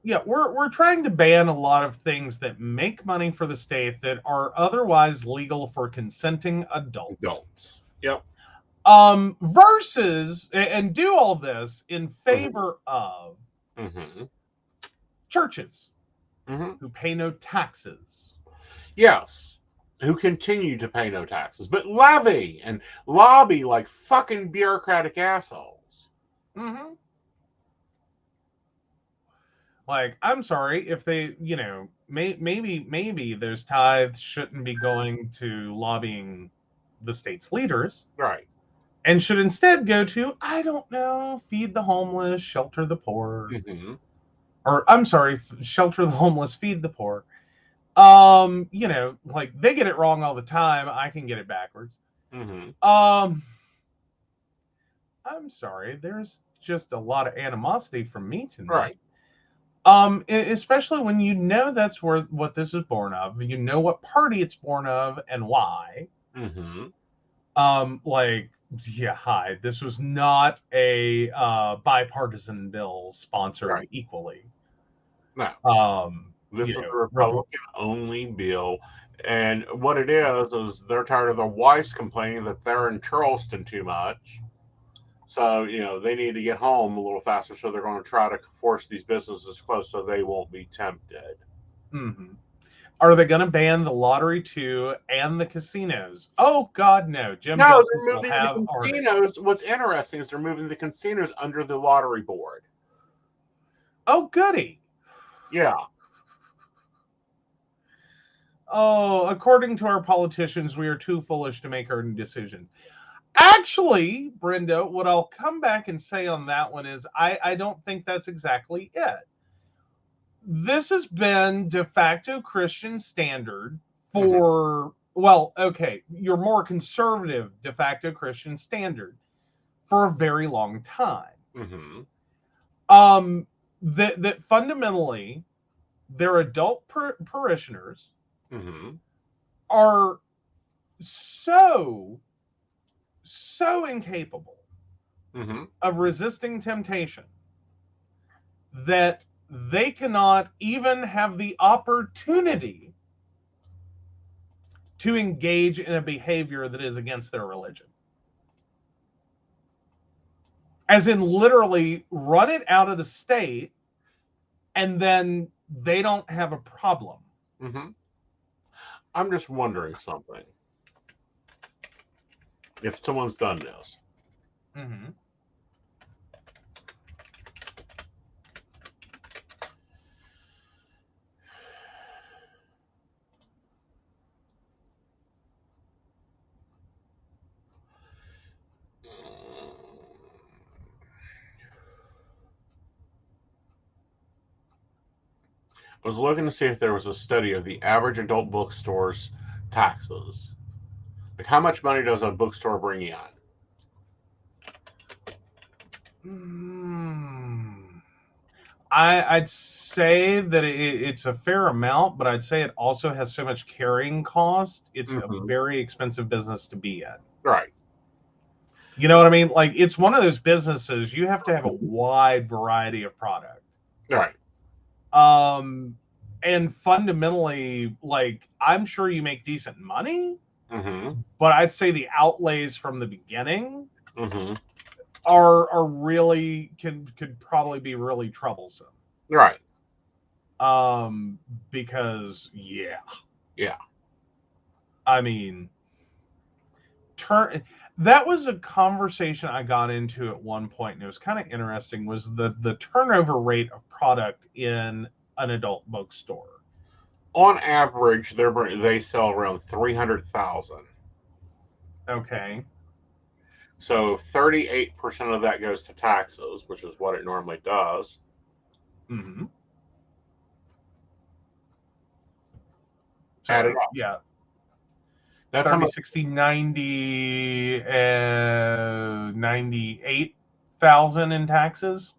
Yeah, we're trying to ban a lot of things that make money for the state that are otherwise legal for consenting adults. Yep. Versus, and do all this in favor of churches who pay no taxes. Yes. who continue to pay no taxes, but levy and lobby like fucking bureaucratic assholes. Mm-hmm. Like, I'm sorry if they, maybe those tithes shouldn't be going to lobbying the state's leaders. Right. And should instead go to, I don't know, feed the homeless, shelter the poor. Mm-hmm. Or, I'm sorry, shelter the homeless, feed the poor. Like, they get it wrong all the time. I can get it backwards. Mm-hmm. I'm sorry, there's just a lot of animosity from me tonight. Right. Especially when you know that's what this is born of. You know what party it's born of and why. Mm-hmm. Hi. This was not a bipartisan bill sponsored equally. No. This is a Republican-only bill. And what it is they're tired of their wives complaining that they're in Charleston too much. So, they need to get home a little faster, so they're going to try to force these businesses close so they won't be tempted. Mm-hmm. Are they going to ban the lottery too and the casinos? Oh, God, no. They're moving the casinos. What's interesting is they're moving the casinos under the lottery board. Oh, goody. Yeah. Oh, according to our politicians, we are too foolish to make our decisions. Actually, Brenda, what I'll come back and say on that one is I don't think that's exactly it. This has been de facto Christian standard for, your more conservative de facto Christian standard for a very long time. Mm-hmm. That fundamentally their adult parishioners are so incapable of resisting temptation that they cannot even have the opportunity to engage in a behavior that is against their religion. As in literally run it out of the state, and then they don't have a problem. Mm-hmm. I'm just wondering something. If someone's done this. Mm-hmm. I was looking to see if there was a study of the average adult bookstore's taxes. Like, how much money does a bookstore bring in? I'd say that it's a fair amount, but I'd say it also has so much carrying cost. It's a very expensive business to be in. Right. You know what I mean? Like, it's one of those businesses you have to have a wide variety of product. Right. And fundamentally, like, I'm sure you make decent money, but I'd say the outlays from the beginning are really could probably be really troublesome. Right. Because yeah. I mean, that was a conversation I got into at one point, and it was kind of interesting, was the turnover rate of product in an adult bookstore. On average, they sell around 300,000. Okay. So 38% of that goes to taxes, which is what it normally does. Mm-hmm. Add it up. Yeah. That's 30, 60, 90, 98,000 in taxes.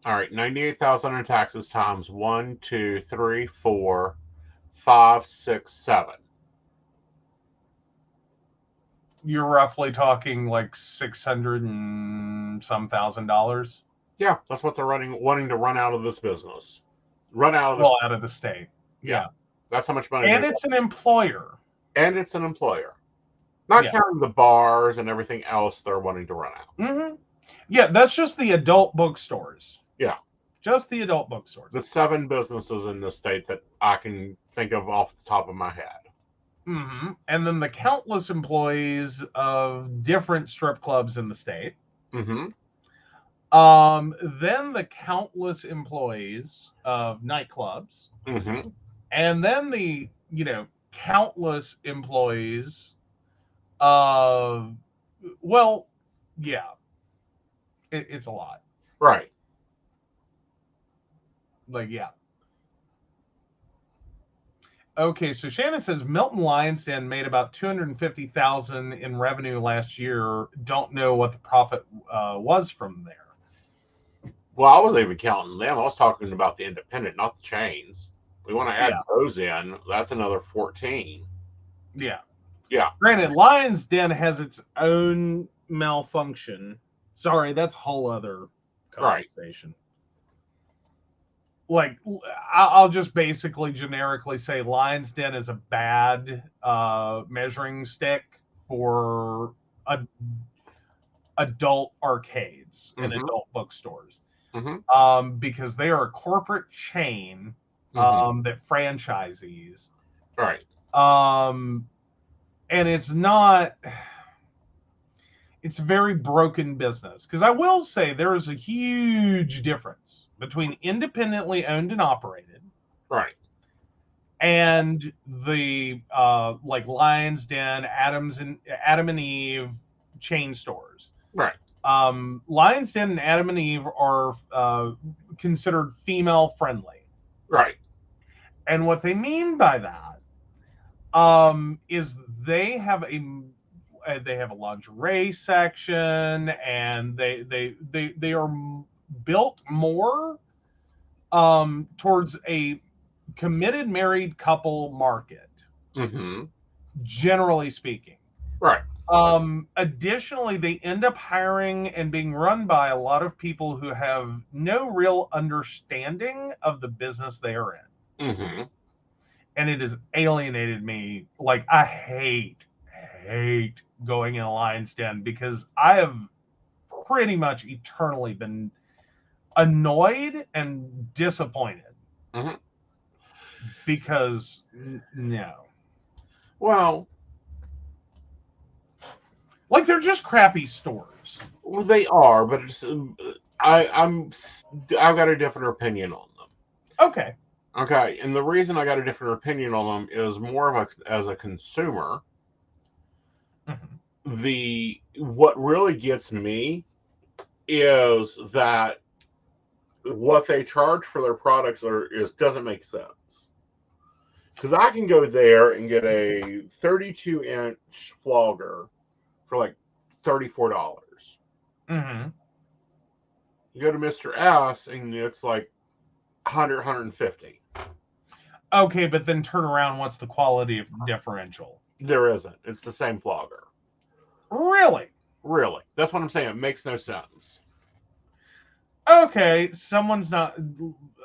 All right, 98,000 in taxes times 1, 2, 3, 4, 5, 6, 7. You're roughly talking like $600 and some $1,000. Yeah, that's what they're wanting to run out of this business. Out of the state. Yeah. That's how much money. And it's an employer. Not counting the bars and everything else they're wanting to run out. Mm-hmm. Yeah, that's just the adult bookstores. Yeah. Just the adult bookstores. The 7 businesses in the state that I can think of off the top of my head. Mm-hmm. And then the countless employees of different strip clubs in the state. Mm-hmm. Then the countless employees of nightclubs. Mm-hmm. And then the, countless employees of, well, yeah, it's a lot. Right. Like, yeah. Okay, so Shannon says Milton Lions Den made about $250,000 in revenue last year. Don't know what the profit was from there. Well, I wasn't even counting them. I was talking about the independent, not the chains. We want to add those in. That's another 14. Yeah. Yeah. Granted, Lions Den has its own malfunction. Sorry, that's a whole other conversation. Like, I'll just basically generically say Lions Den is a bad measuring stick for adult arcades and adult bookstores. Because they are a corporate chain that franchisees. Right. And it's not, it's a very broken business. Because I will say there is a huge difference between independently owned and operated. Right. And the like Lions Den, Adam and Eve chain stores. Right. Lions Den and Adam and Eve are considered female friendly. Right. And what they mean by that is they have a lingerie section, and they are built more towards a committed married couple market, generally speaking. Right. Additionally, they end up hiring and being run by a lot of people who have no real understanding of the business they are in. And it has alienated me. Like, I hate going in a Lions Den, because I have pretty much eternally been annoyed and disappointed. Because no. Well, like, they're just crappy stores. Well, they are, but it's I've got a different opinion on them. Okay, and the reason I got a different opinion on them is more of as a consumer. What really gets me is that what they charge for their products doesn't make sense. Because I can go there and get a 32-inch flogger for like $34. You go to Mr. S and it's like 100, 150. Okay, but then turn around. What's the quality of differential? There isn't. It's the same flogger. Really? Really. That's what I'm saying. It makes no sense. Okay, someone's not.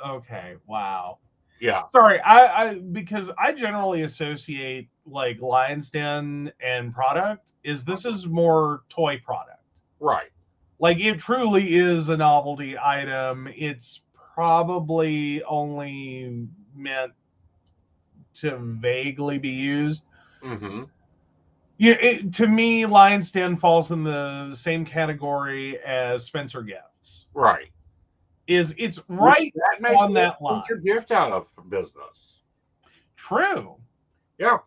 Okay, wow. Yeah. Sorry, I because I generally associate like Lions Den and product this is more toy product. Right. Like, it truly is a novelty item. It's probably only meant to vaguely be used. Yeah, to me, Lions Den falls in the same category as Spencer Gifts. Right. It's right on that line. Put your gift out of business. True. Yeah.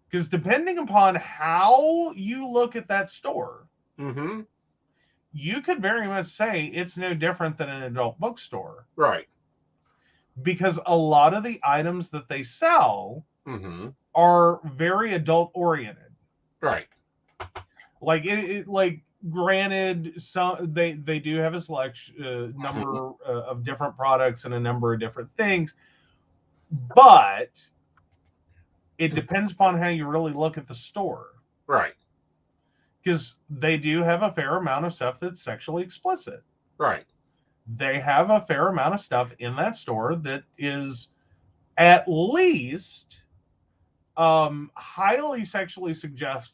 Because depending upon how you look at that store, you could very much say it's no different than an adult bookstore. Right. Because a lot of the items that they sell are very adult oriented. Right. Like like, granted, some they do have a selection number of different products and a number of different things, but it depends upon how you really look at the store. Right. Because they do have a fair amount of stuff that's sexually explicit. Right. They have a fair amount of stuff in that store that is at least highly sexually suggestive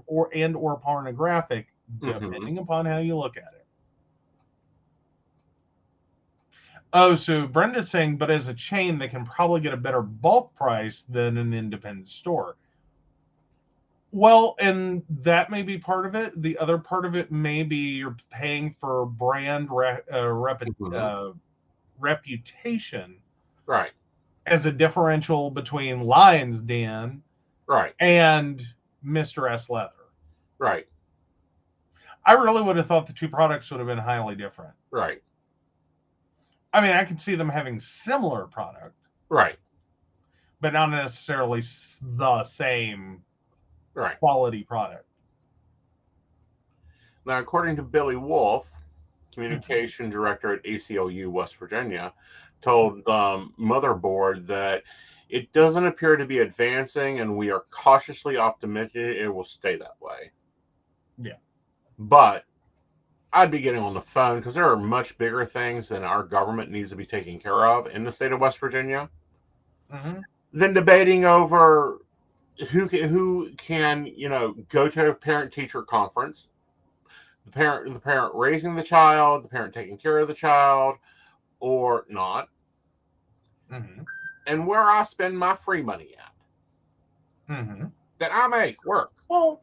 or pornographic, depending upon how you look at it. Oh, so Brenda's saying, but as a chain, they can probably get a better bulk price than an independent store. Well, and that may be part of it. The other part of it may be you're paying for brand reputation, right, as a differential between Lion's Den, right, and Mr. S Leather. right, I really would have thought the two products would have been highly different. right, I mean, I could see them having similar product, right, but not necessarily the same right. quality product. Now, according to Billy Wolf, communication director at ACLU West Virginia, told Motherboard that it doesn't appear to be advancing, and we are cautiously optimistic it will stay that way. Yeah. But I'd be getting on the phone because there are much bigger things than our government needs to be taking care of in the state of West Virginia than debating over who can go to a parent-teacher conference, the parent raising the child, the parent taking care of the child, or not, and where I spend my free money at that I make work. Well,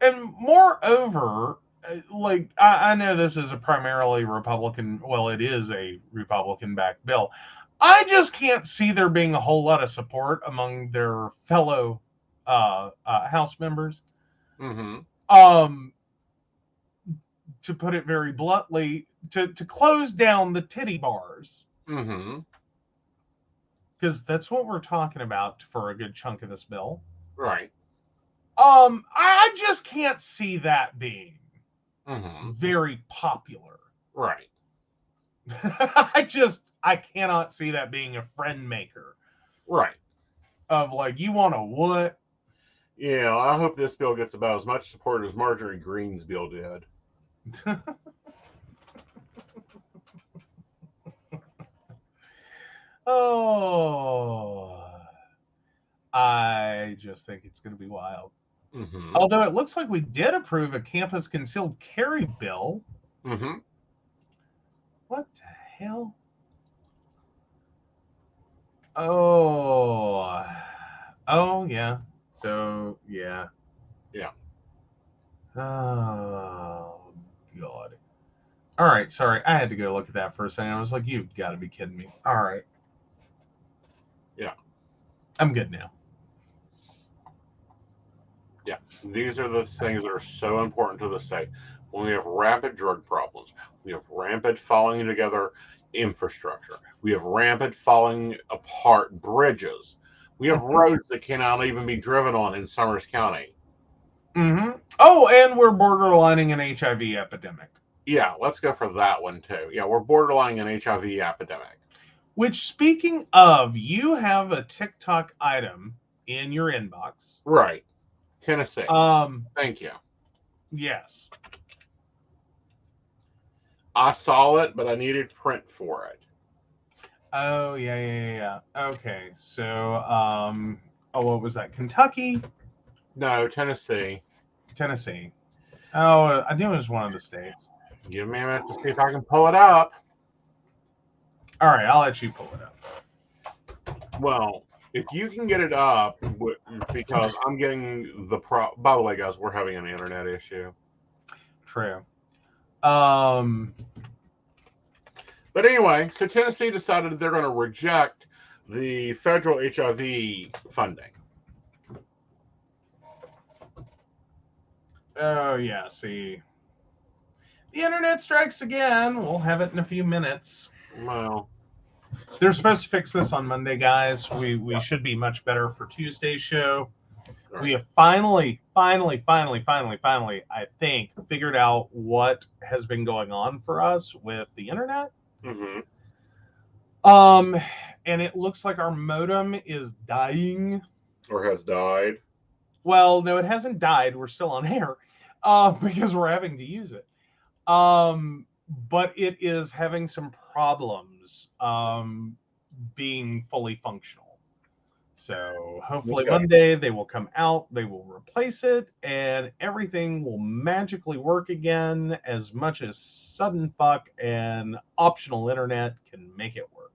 and moreover, like I know this is a primarily Republican. Well, it is a Republican-backed bill. I just can't see there being a whole lot of support among their fellow House members. To put it very bluntly, to close down the titty bars. Because that's what we're talking about for a good chunk of this bill. Right. I just can't see that being very popular. Right. I cannot see that being a friend maker. Right. Of like, you want a what? Yeah, I hope this bill gets about as much support as Marjorie Greene's bill did. Oh, I just think it's going to be wild. Although it looks like we did approve a campus concealed carry bill. What the hell? Oh, yeah. So, yeah. Yeah. Oh, God. All right, sorry. I had to go look at that for a second. I was like, you've got to be kidding me. All right. Yeah. I'm good now. Yeah. These are the things that are so important to the state. When we have rampant drug problems, we have rampant falling together infrastructure, we have rampant falling apart bridges, we have roads that cannot even be driven on in Summers County. Oh, and we're borderlining an HIV epidemic. Yeah, let's go for that one too. Yeah, we're borderlining an HIV epidemic. Which, speaking of, you have a TikTok item in your inbox. Right. Tennessee. Thank you. Yes. I saw it, but I needed print for it. Oh, yeah. Okay, so, what was that? Kentucky? No, Tennessee. Tennessee. Oh, I knew it was one of the states. Give me a minute to see if I can pull it up. All right, I'll let you pull it up. Well, if you can get it up, because I'm getting the By the way, guys, we're having an internet issue. True. But anyway, so Tennessee decided they're going to reject the federal HIV funding. Oh, yeah, see. The internet strikes again. We'll have it in a few minutes. Well, they're supposed to fix this on Monday, guys. We should be much better for Tuesday's show. Right. We have finally, I think, figured out what has been going on for us with the internet. And it looks like our modem is dying. Or has died. Well, no, it hasn't died. We're still on air because we're having to use it. But it is having some problems being fully functional. So hopefully Monday they will come out, they will replace it, and everything will magically work again, as much as sudden fuck and optional internet can make it work.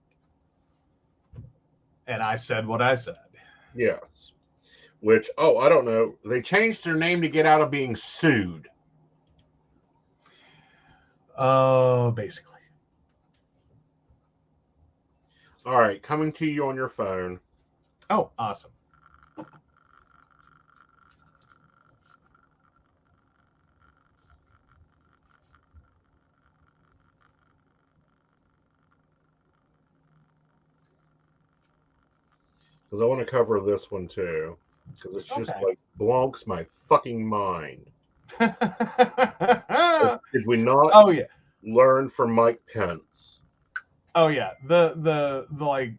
And I said what I said. Yes. Which, I don't know. They changed their name to get out of being sued. Oh, basically. All right, coming to you on your phone. Oh, awesome. Because I want to cover this one too. Because it's just Okay. like blonks my fucking mind. Did we not Oh, yeah. learn from Mike Pence? Oh yeah, the like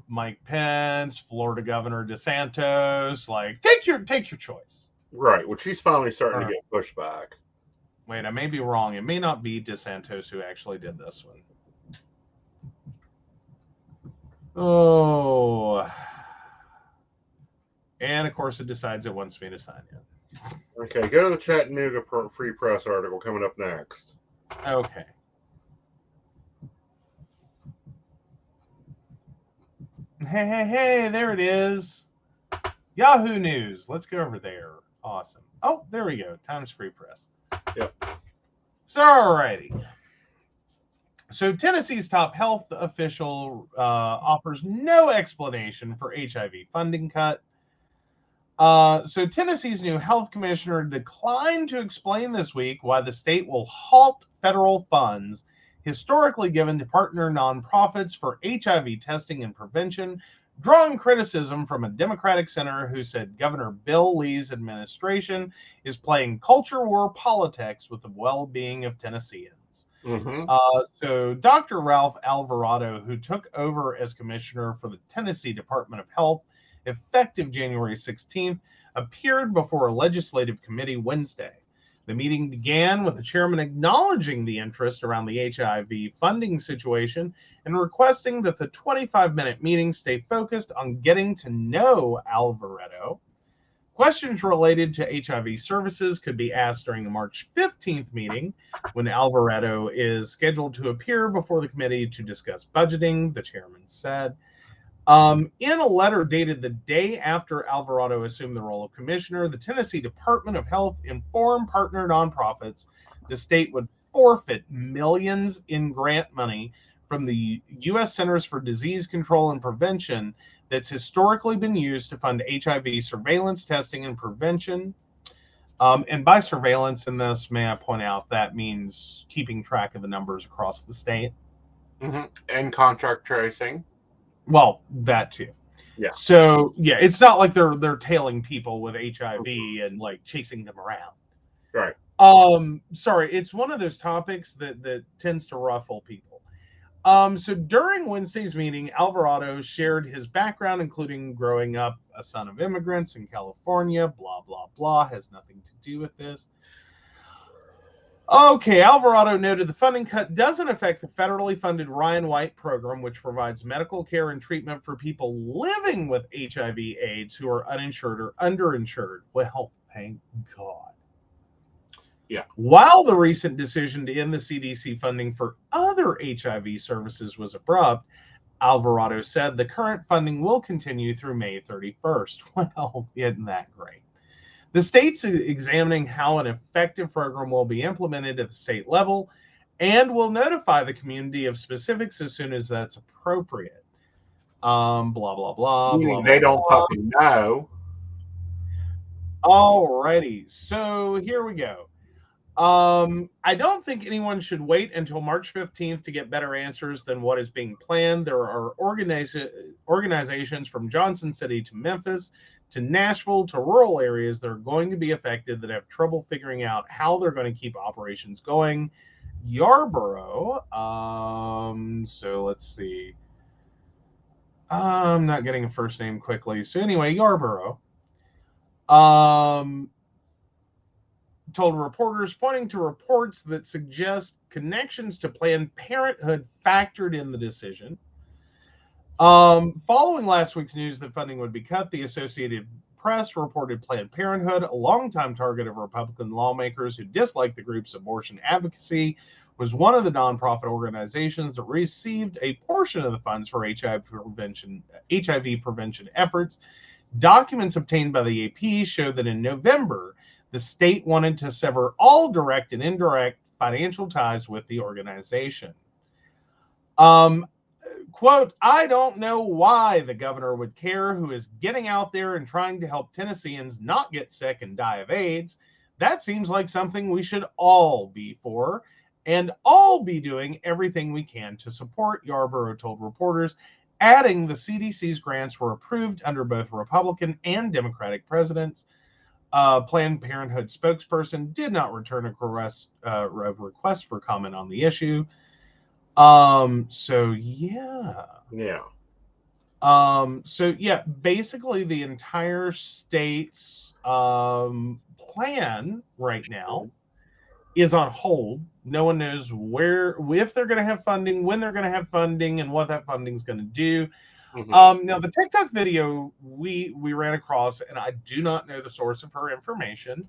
Mike Pence, Florida Governor DeSantis, like take your choice. Right, which he's finally starting to get pushback. Wait, I may be wrong. It may not be DeSantis who actually did this one. Oh, and of course it decides it wants me to sign in. Okay, go to the Chattanooga Free Press article coming up next. Okay. Hey, there it is. Yahoo News. Let's go over there. Awesome. Oh, there we go. Times Free Press. Yep. So, alrighty. So, Tennessee's top health official offers no explanation for HIV funding cut. So, Tennessee's new health commissioner declined to explain this week why the state will halt federal funds historically given to partner nonprofits for HIV testing and prevention, drawing criticism from a Democratic senator who said Governor Bill Lee's administration is playing culture war politics with the well-being of Tennesseans. Mm-hmm. So Dr. Ralph Alvarado, who took over as commissioner for the Tennessee Department of Health effective January 16th, appeared before a legislative committee Wednesday. The meeting began with the chairman acknowledging the interest around the HIV funding situation and requesting that the 25-minute meeting stay focused on getting to know Alvarado. Questions related to HIV services could be asked during the March 15th meeting, when Alvarado is scheduled to appear before the committee to discuss budgeting, the chairman said. In a letter dated the day after Alvarado assumed the role of commissioner, the Tennessee Department of Health informed partner nonprofits the state would forfeit millions in grant money from the U.S. Centers for Disease Control and Prevention that's historically been used to fund HIV surveillance testing and prevention. And by surveillance in this, may I point out, that means keeping track of the numbers across the state. Mm-hmm. And contract tracing. Well, that too. Yeah. So yeah, it's not like they're tailing people with HIV and like chasing them around. Right. Sorry, it's one of those topics that tends to ruffle people. So during Wednesday's meeting, Alvarado shared his background, including growing up a son of immigrants in California, blah, blah, blah, has nothing to do with this. Okay, Alvarado noted the funding cut doesn't affect the federally funded Ryan White program, which provides medical care and treatment for people living with HIV/AIDS who are uninsured or underinsured. Well, thank God. Yeah. While the recent decision to end the CDC funding for other HIV services was abrupt, Alvarado said the current funding will continue through May 31st. Well, isn't that great? The state's examining how an effective program will be implemented at the state level and will notify the community of specifics as soon as that's appropriate. Blah, blah, blah. Meaning blah, they blah, don't blah. fucking know. Alrighty, so here we go. I don't think anyone should wait until March 15th to get better answers than what is being planned. There are organizations from Johnson City to Memphis to Nashville to rural areas that are going to be affected that have trouble figuring out how they're going to keep operations going. Yarborough, so let's see. I'm not getting a first name quickly. So anyway, Yarborough, told reporters, pointing to reports that suggest connections to Planned Parenthood factored in the decision. Following last week's news that funding would be cut, the Associated Press reported Planned Parenthood, a longtime target of Republican lawmakers who dislike the group's abortion advocacy, was one of the nonprofit organizations that received a portion of the funds for HIV prevention efforts. Documents obtained by the AP show that in November, the state wanted to sever all direct and indirect financial ties with the organization. Quote, I don't know why the governor would care who is getting out there and trying to help Tennesseans not get sick and die of AIDS. That seems like something we should all be for and all be doing everything we can to support, Yarborough told reporters, adding the CDC's grants were approved under both Republican and Democratic presidents. Planned Parenthood spokesperson did not return a request for comment on the issue. So basically the entire state's plan right now is on hold. No one knows if they're going to have funding, when they're going to have funding, and what that funding is going to do. Now the TikTok video we ran across, and I do not know the source of her information.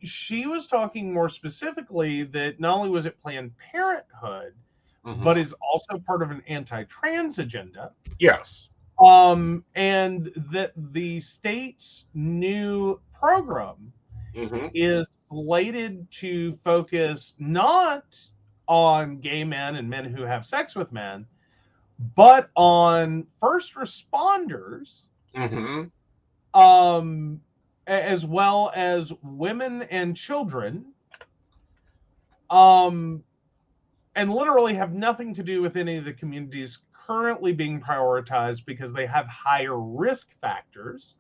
She was talking more specifically that not only was it Planned Parenthood, but is also part of an anti-trans agenda. Yes. And that the state's new program is slated to focus not on gay men and men who have sex with men, but on first responders, as well as women and children, and literally have nothing to do with any of the communities currently being prioritized because they have higher risk factors.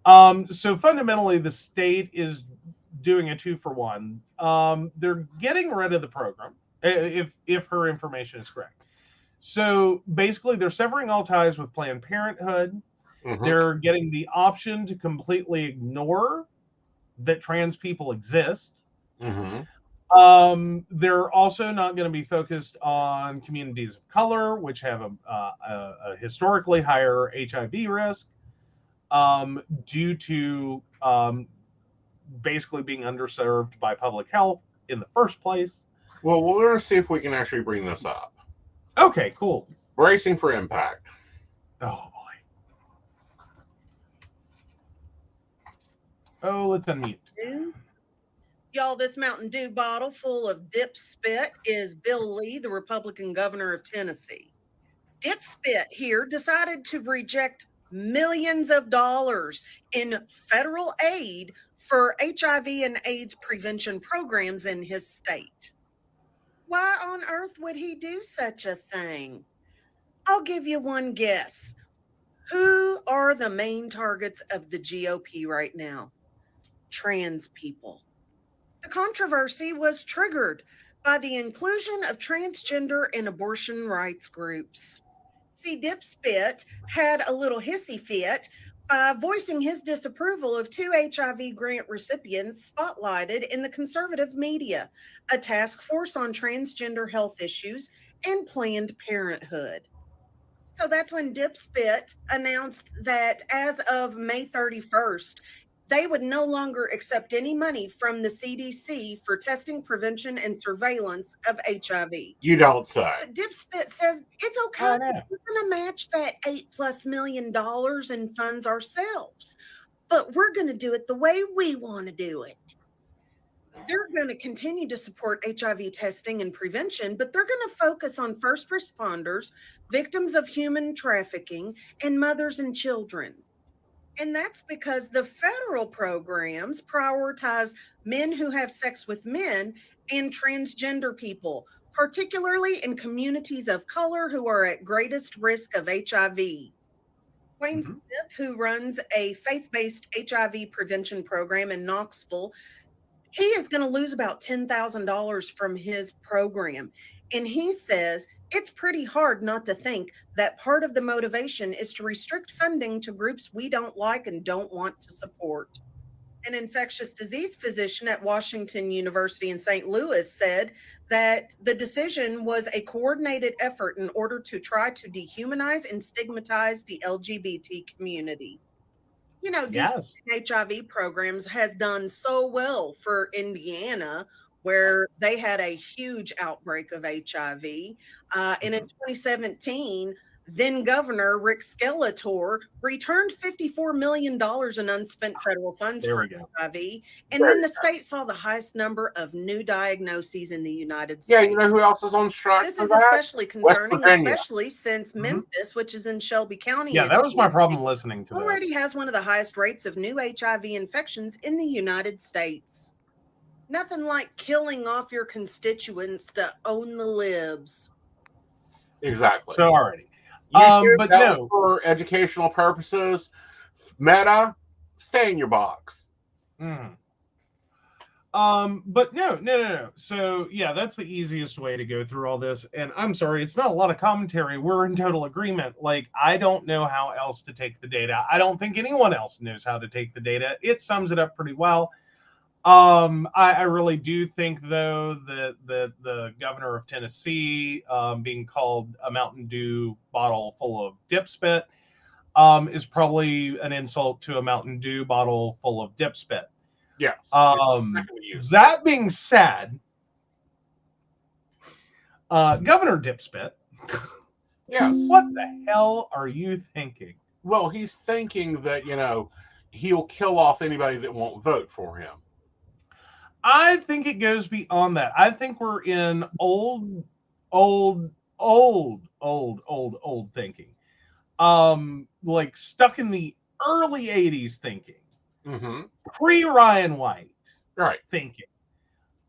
So fundamentally, the state is doing a 2-for-1. They're getting rid of the program, if her information is correct. So basically, they're severing all ties with Planned Parenthood. They're getting the option to completely ignore that trans people exist. They're also not going to be focused on communities of color, which have a historically higher HIV risk due to basically being underserved by public health in the first place. Well, we're going to see if we can actually bring this up. Okay, cool. Bracing for impact. Oh, boy. Oh, let's unmute. Y'all, this Mountain Dew bottle full of dip spit is Bill Lee, the Republican governor of Tennessee. Dip spit here decided to reject millions of dollars in federal aid for HIV and AIDS prevention programs in his state. Why on earth would he do such a thing? I'll give you one guess. Who are the main targets of the GOP right now? Trans people. The controversy was triggered by the inclusion of transgender and abortion rights groups. See, Dip Spit had a little hissy fit by voicing his disapproval of 2 HIV grant recipients spotlighted in the conservative media, a task force on transgender health issues, and Planned Parenthood. So that's when Dip Spit announced that as of May 31st, they would no longer accept any money from the CDC for testing, prevention, and surveillance of HIV. You don't say. But Dip Spit says it's okay. We're going to match that $8+ million in funds ourselves, but we're going to do it the way we want to do it. They're going to continue to support HIV testing and prevention, but they're going to focus on first responders, victims of human trafficking, and mothers and children. And that's because the federal programs prioritize men who have sex with men and transgender people, particularly in communities of color who are at greatest risk of HIV. Wayne Smith, who runs a faith-based HIV prevention program in Knoxville, he is going to lose about $10,000 from his program. And he says it's pretty hard not to think that part of the motivation is to restrict funding to groups we don't like and don't want to support. an infectious disease physician at Washington University in St. Louis, said that the decision was a coordinated effort in order to try to dehumanize and stigmatize the LGBT community. You know, Yes. HIV programs has done so well for Indiana, where they had a huge outbreak of HIV. And in 2017, then Governor Rick Skeletor returned $54 million in unspent federal funds There for we go. HIV. And then the state saw the highest number of new diagnoses in the United Yeah, States. you know who else is on strike This for is that? especially concerning, Virginia. especially since Memphis, which is in Shelby County, Yeah, that was my Tennessee, problem listening to already this. has one of the highest rates of new HIV infections in the United States. Nothing like killing off your constituents to own the libs. Exactly. So already. YouTube, But that no. was for educational purposes. Meta, stay in your box. Mm. But no. So yeah, that's the easiest way to go through all this. And I'm sorry, it's not a lot of commentary. We're in total agreement. Like, I don't know how else to take the data. I don't think anyone else knows how to take the data. It sums it up pretty well. I really do think, though, that the governor of Tennessee being called a Mountain Dew bottle full of dip spit is probably an insult to a Mountain Dew bottle full of dip spit. Yes. That being said, Governor Dipspit, yes, what the hell are you thinking? Well, he's thinking that, you know, he'll kill off anybody that won't vote for him. I think it goes beyond that. I think we're in old thinking. Like stuck in the early 80s thinking. Mm-hmm. Pre-Ryan White. Right. Thinking.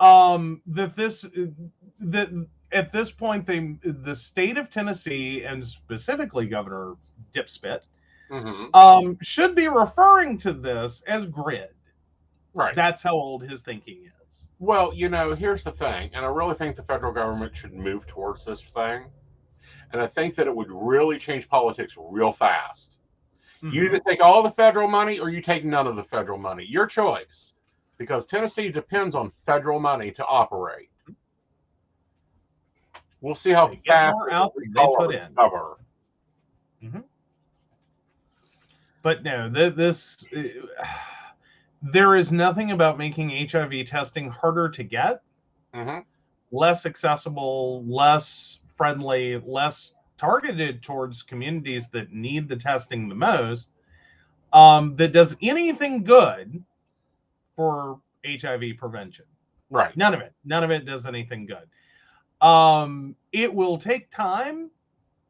That at this point the state of Tennessee and specifically Governor Dipspit should be referring to this as grid. Right. That's how old his thinking is. Well, you know, here's the thing, and I really think the federal government should move towards this thing. And I think that it would really change politics real fast. Mm-hmm. You either take all the federal money or you take none of the federal money. Your choice. Because Tennessee depends on federal money to operate. We'll see how fast they put in. Cover. Mm-hmm. But no, there is nothing about making HIV testing harder to get, less accessible, less friendly, less targeted towards communities that need the testing the most, that does anything good for HIV prevention. Right. None of it does anything good. It will take time.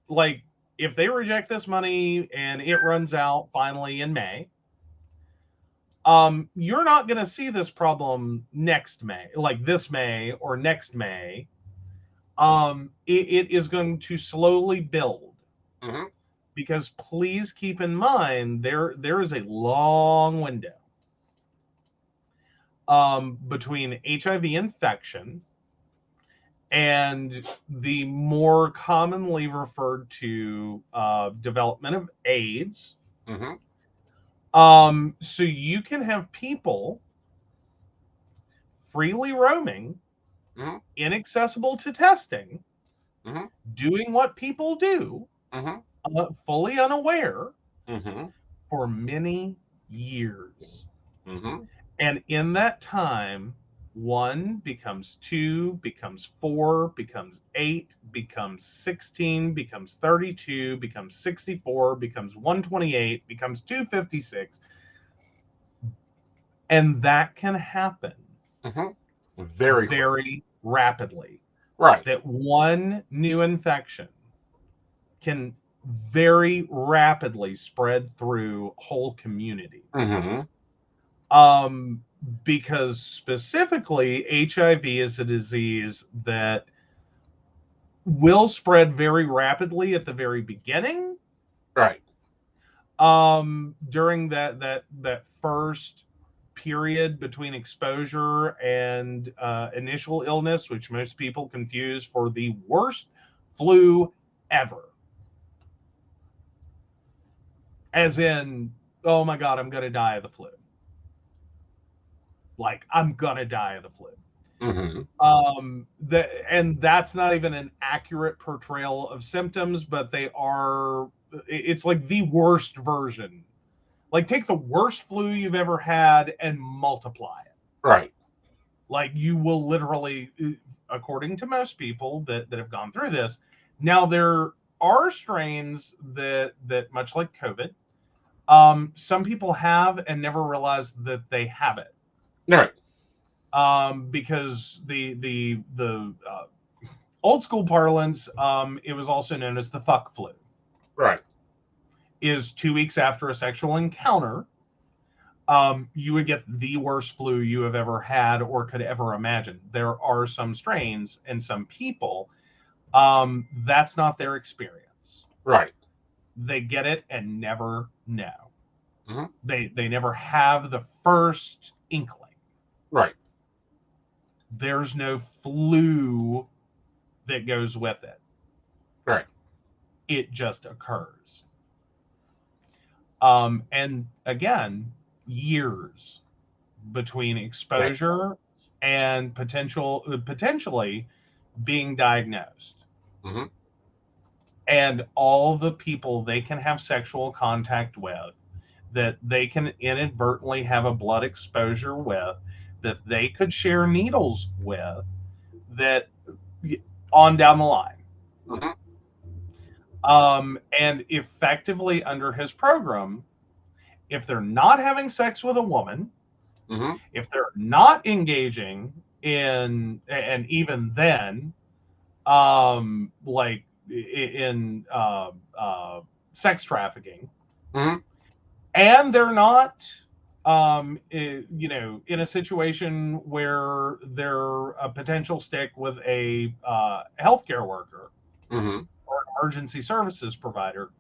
Like, if they reject this money and it runs out finally in May, you're not going to see this problem next May, like this May or next May. It is going to slowly build. Because please keep in mind, there is a long window between HIV infection and the more commonly referred to development of AIDS. So you can have people freely roaming, inaccessible to testing, doing what people do, fully unaware, for many years. And in that time, 1 becomes 2, becomes 4, becomes 8, becomes 16, becomes 32, becomes 64, becomes 128, becomes 256. And that can happen very rapidly. Right. That one new infection can very rapidly spread through whole communities. Because specifically, HIV is a disease that will spread very rapidly at the very beginning. Right. During that first period between exposure and initial illness, which most people confuse for the worst flu ever. As in, oh my God, I'm going to die of the flu. like I'm gonna die of the flu. Mm-hmm. And that's not even an accurate portrayal of symptoms, but they are. It's like the worst version. Like take the worst flu you've ever had and multiply it. Right. Like you will literally, according to most people that have gone through this. Now there are strains that much like COVID, some people have and never realized that they have it. Right. Because the old school parlance, it was also known as the fuck flu. Right. Is 2 weeks after a sexual encounter, you would get the worst flu you have ever had or could ever imagine. There are some strains and some people, that's not their experience. Right. They get it and never know. Mm-hmm. They never have the first inkling. Right. There's no flu that goes with it. Right. It just occurs. And again, years between exposure and potentially being diagnosed. Mm-hmm. And all the people they can have sexual contact with, that they can inadvertently have a blood exposure with, that they could share needles with, that on down the line. Mm-hmm. And effectively under his program, if they're not having sex with a woman, mm-hmm. if they're not engaging in, and even then, like in sex trafficking, mm-hmm. and they're not, in a situation where they're a potential stick with a healthcare worker, mm-hmm. or an emergency services provider,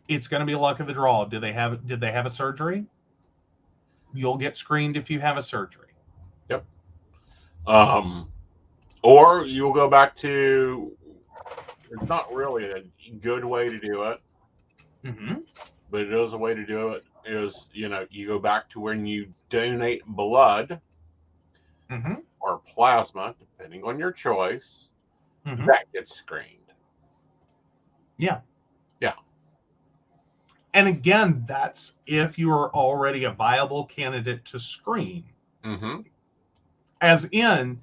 it's going to be luck of the draw. Did they have a surgery? You'll get screened if you have a surgery. Yep. Or you'll go back to, it's not really a good way to do it, Mm-hmm. but it is a way to do it, is, you go back to when you donate blood, Mm-hmm. or plasma, depending on your choice, Mm-hmm. that gets screened. Yeah. Yeah. And again, that's if you are already a viable candidate to screen. Mm-hmm. As in,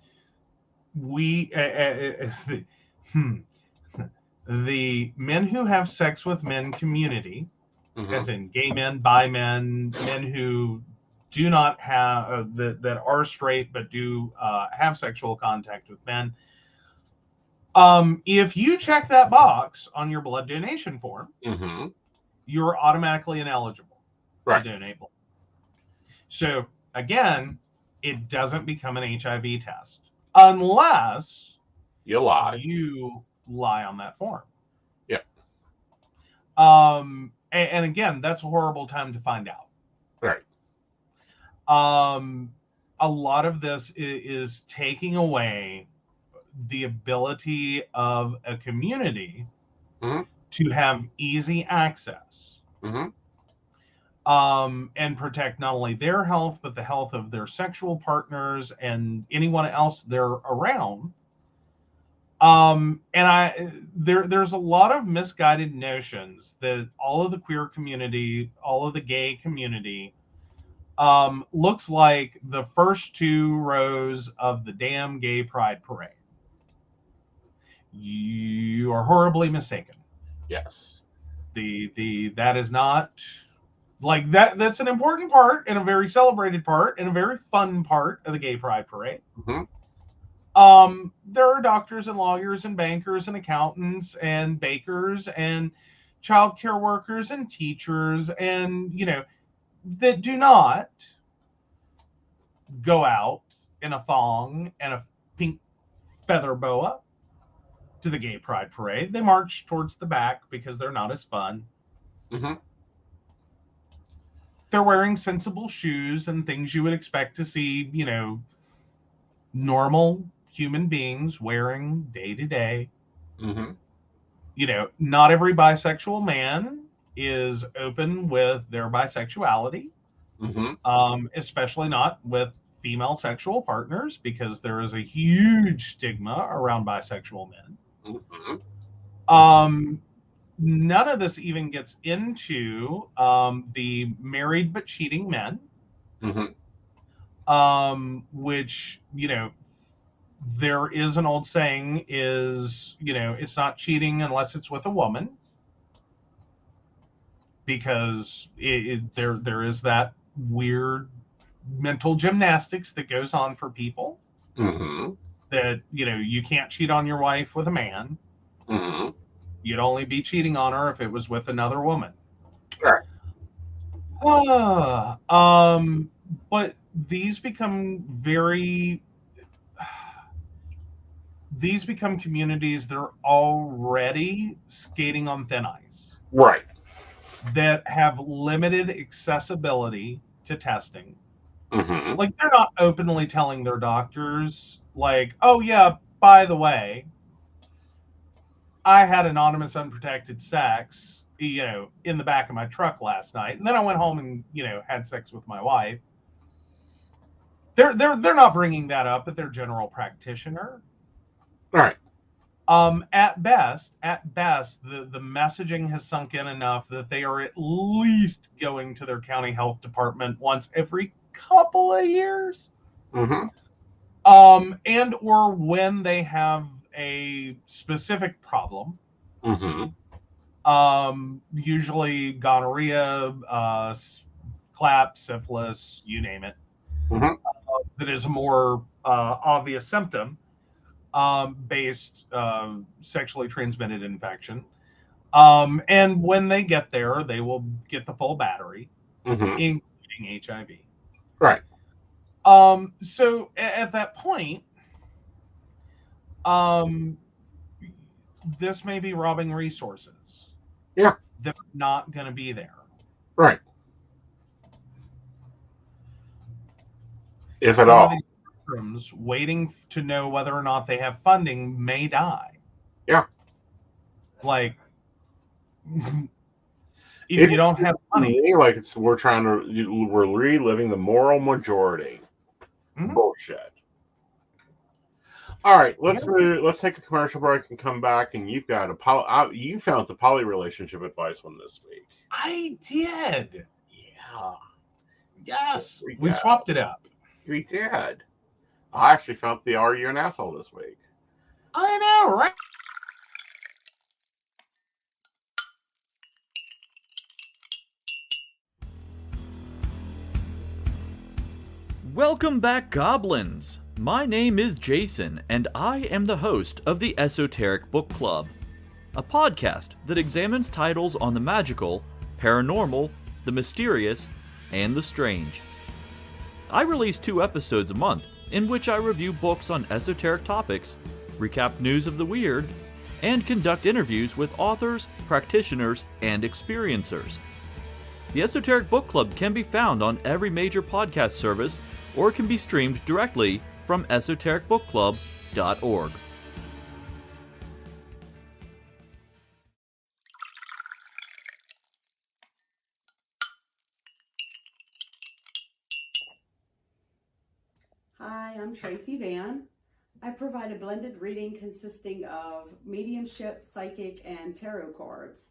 the men who have sex with men community, Mm-hmm. as in gay men, bi men, men who do not have, that are straight but do have sexual contact with men. If you check that box on your blood donation form, Mm-hmm. you're automatically ineligible Right. to donate blood. So again, it doesn't become an HIV test unless you lie on that form. Yep. And again, that's a horrible time to find out. Right. A lot of this is taking away the ability of a community mm-hmm. to have easy access, mm-hmm. And protect not only their health, but the health of their sexual partners and anyone else they're around. And there's a lot of misguided notions that all of the queer community, all of the gay community, looks like the first 2 rows of the damn gay pride parade. You are horribly mistaken. Yes. That is not like that. That's an important part and a very celebrated part and a very fun part of the gay pride parade. Mm-hmm. There are doctors and lawyers and bankers and accountants and bakers and childcare workers and teachers and, that do not go out in a thong and a pink feather boa to the gay pride parade. They march towards the back because they're not as fun. Mm-hmm. They're wearing sensible shoes and things you would expect to see, normal human beings wearing day to day. Mm-hmm. Not every bisexual man is open with their bisexuality, especially not with female sexual partners, because there is a huge stigma around bisexual men. None of this even gets into the married but cheating men, which, you know, there is an old saying is, you know, it's not cheating unless it's with a woman, because there is that weird mental gymnastics that goes on for people, that, you know, you can't cheat on your wife with a man. You'd only be cheating on her if it was with another woman. Right. But these become communities that are already skating on thin ice. Right. That have limited accessibility to testing. Like, they're not openly telling their doctors, like, oh yeah, by the way, I had anonymous unprotected sex, you know, in the back of my truck last night, and then I went home and, you know, had sex with my wife. They're not bringing that up at their general practitioner. Right. At best, the messaging has sunk in enough that they are at least going to their county health department once every couple of years. And or when they have a specific problem, usually gonorrhea, clap, syphilis, you name it, that is a more obvious symptom, based sexually transmitted infection. And when they get there, they will get the full battery, including HIV. Right. So at that point, this may be robbing resources. Yeah. That are not going to be there. Right. If at all. Waiting to know whether or not they have funding may die. Yeah. Like, if you don't have money, like we're reliving the moral majority. Bullshit. All right, let's take a commercial break and come back. And you've got you found the poly relationship advice one this week. I did. Yeah. Yes. We swapped it up. We did. I actually found the Are You an Asshole this week. I know, right? Welcome back, goblins! My name is Jason, and I am the host of the Esoteric Book Club, a podcast that examines titles on the magical, paranormal, the mysterious, and the strange. I release 2 episodes a month, in which I review books on esoteric topics, recap news of the weird, and conduct interviews with authors, practitioners, and experiencers. The Esoteric Book Club can be found on every major podcast service, or can be streamed directly from esotericbookclub.org. Hi, I'm Tracy Van. I provide a blended reading consisting of mediumship, psychic, and tarot cards.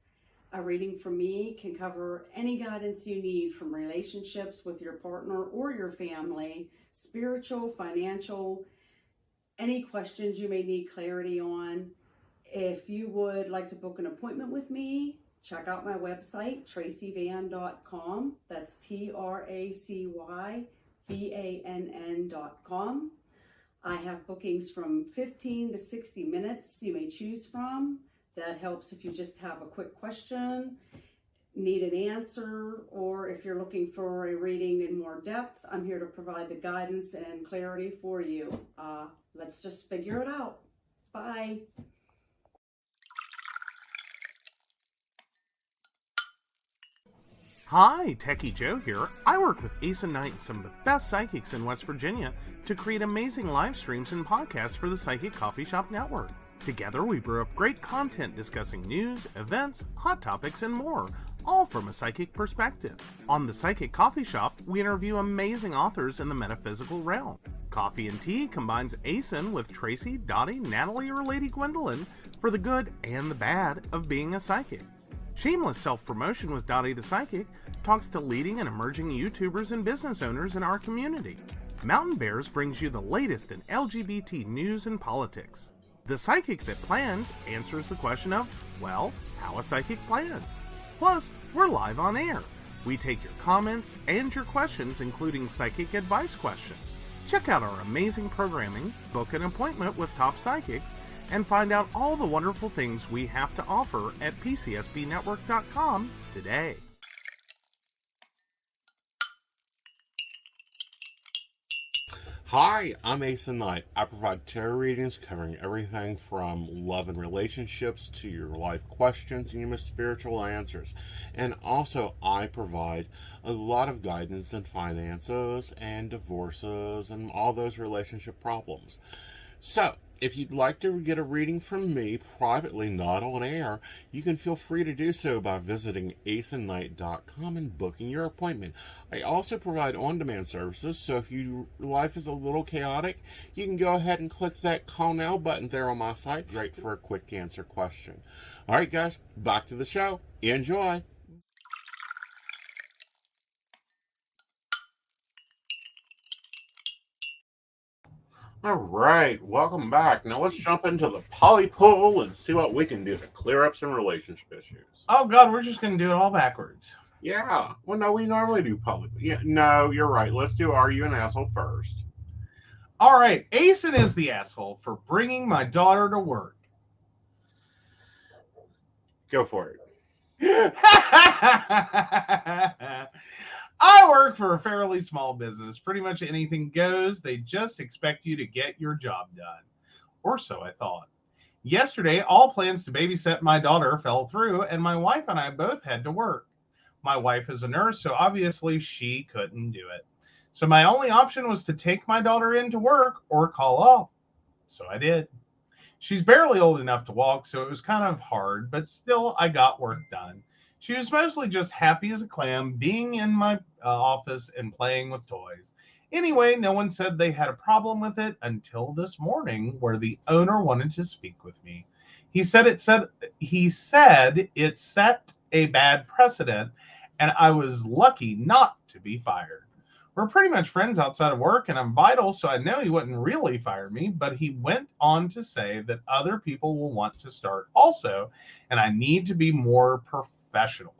A reading from me can cover any guidance you need from relationships with your partner or your family, spiritual, financial, any questions you may need clarity on. If you would like to book an appointment with me, check out my website, tracyvan.com. That's TRACYVANN.com. I have bookings from 15 to 60 minutes you may choose from. That helps if you just have a quick question, need an answer, or if you're looking for a reading in more depth, I'm here to provide the guidance and clarity for you. Let's just figure it out. Bye. Hi, Techie Joe here. I work with Aeson Knight and some of the best psychics in West Virginia to create amazing live streams and podcasts for the Psychic Coffee Shop Network. Together, we brew up great content discussing news, events, hot topics, and more, all from a psychic perspective. On the Psychic Coffee Shop, we interview amazing authors in the metaphysical realm. Coffee and Tea combines Aeson with Tracy, Dottie, Natalie, or Lady Gwendolyn for the good and the bad of being a psychic. Shameless Self-Promotion with Dottie the Psychic talks to leading and emerging YouTubers and business owners in our community. Mountain Bears brings you the latest in LGBT news and politics. The Psychic That Plans answers the question of, well, how a psychic plans. Plus, we're live on air. We take your comments and your questions, including psychic advice questions. Check out our amazing programming, book an appointment with top psychics, and find out all the wonderful things we have to offer at PCSBnetwork.com today. Hi, I'm Aeson Knight. I provide tarot readings covering everything from love and relationships to your life questions and your most spiritual answers. And also, I provide a lot of guidance in finances and divorces and all those relationship problems. So, if you'd like to get a reading from me privately, not on air, you can feel free to do so by visiting aesonnight.com and booking your appointment. I also provide on-demand services, so if your life is a little chaotic, you can go ahead and click that call now button there on my site. Great for a quick answer question. All right, guys, back to the show. Enjoy. All right, welcome back. Now let's jump into the poly pool and see what we can do to clear up some relationship issues. Oh God, we're just going to do it all backwards. Yeah. Well, no, we normally do poly. Yeah, no, you're right. Let's do Are You an Asshole first. All right, Aeson is the asshole for bringing my daughter to work. Go for it. I work for a fairly small business. Pretty much anything goes. They just expect you to get your job done. Or so I thought. Yesterday, all plans to babysit my daughter fell through, and my wife and I both had to work. My wife is a nurse, so obviously she couldn't do it. So my only option was to take my daughter in to work or call off. So I did. She's barely old enough to walk, so it was kind of hard, but still I got work done. She was mostly just happy as a clam being in my office and playing with toys. Anyway, no one said they had a problem with it until this morning, where the owner wanted to speak with me. He said it set a bad precedent, and I was lucky not to be fired. We're pretty much friends outside of work, and I'm vital, so I know he wouldn't really fire me, but he went on to say that other people will want to start also, and I need to be more professional.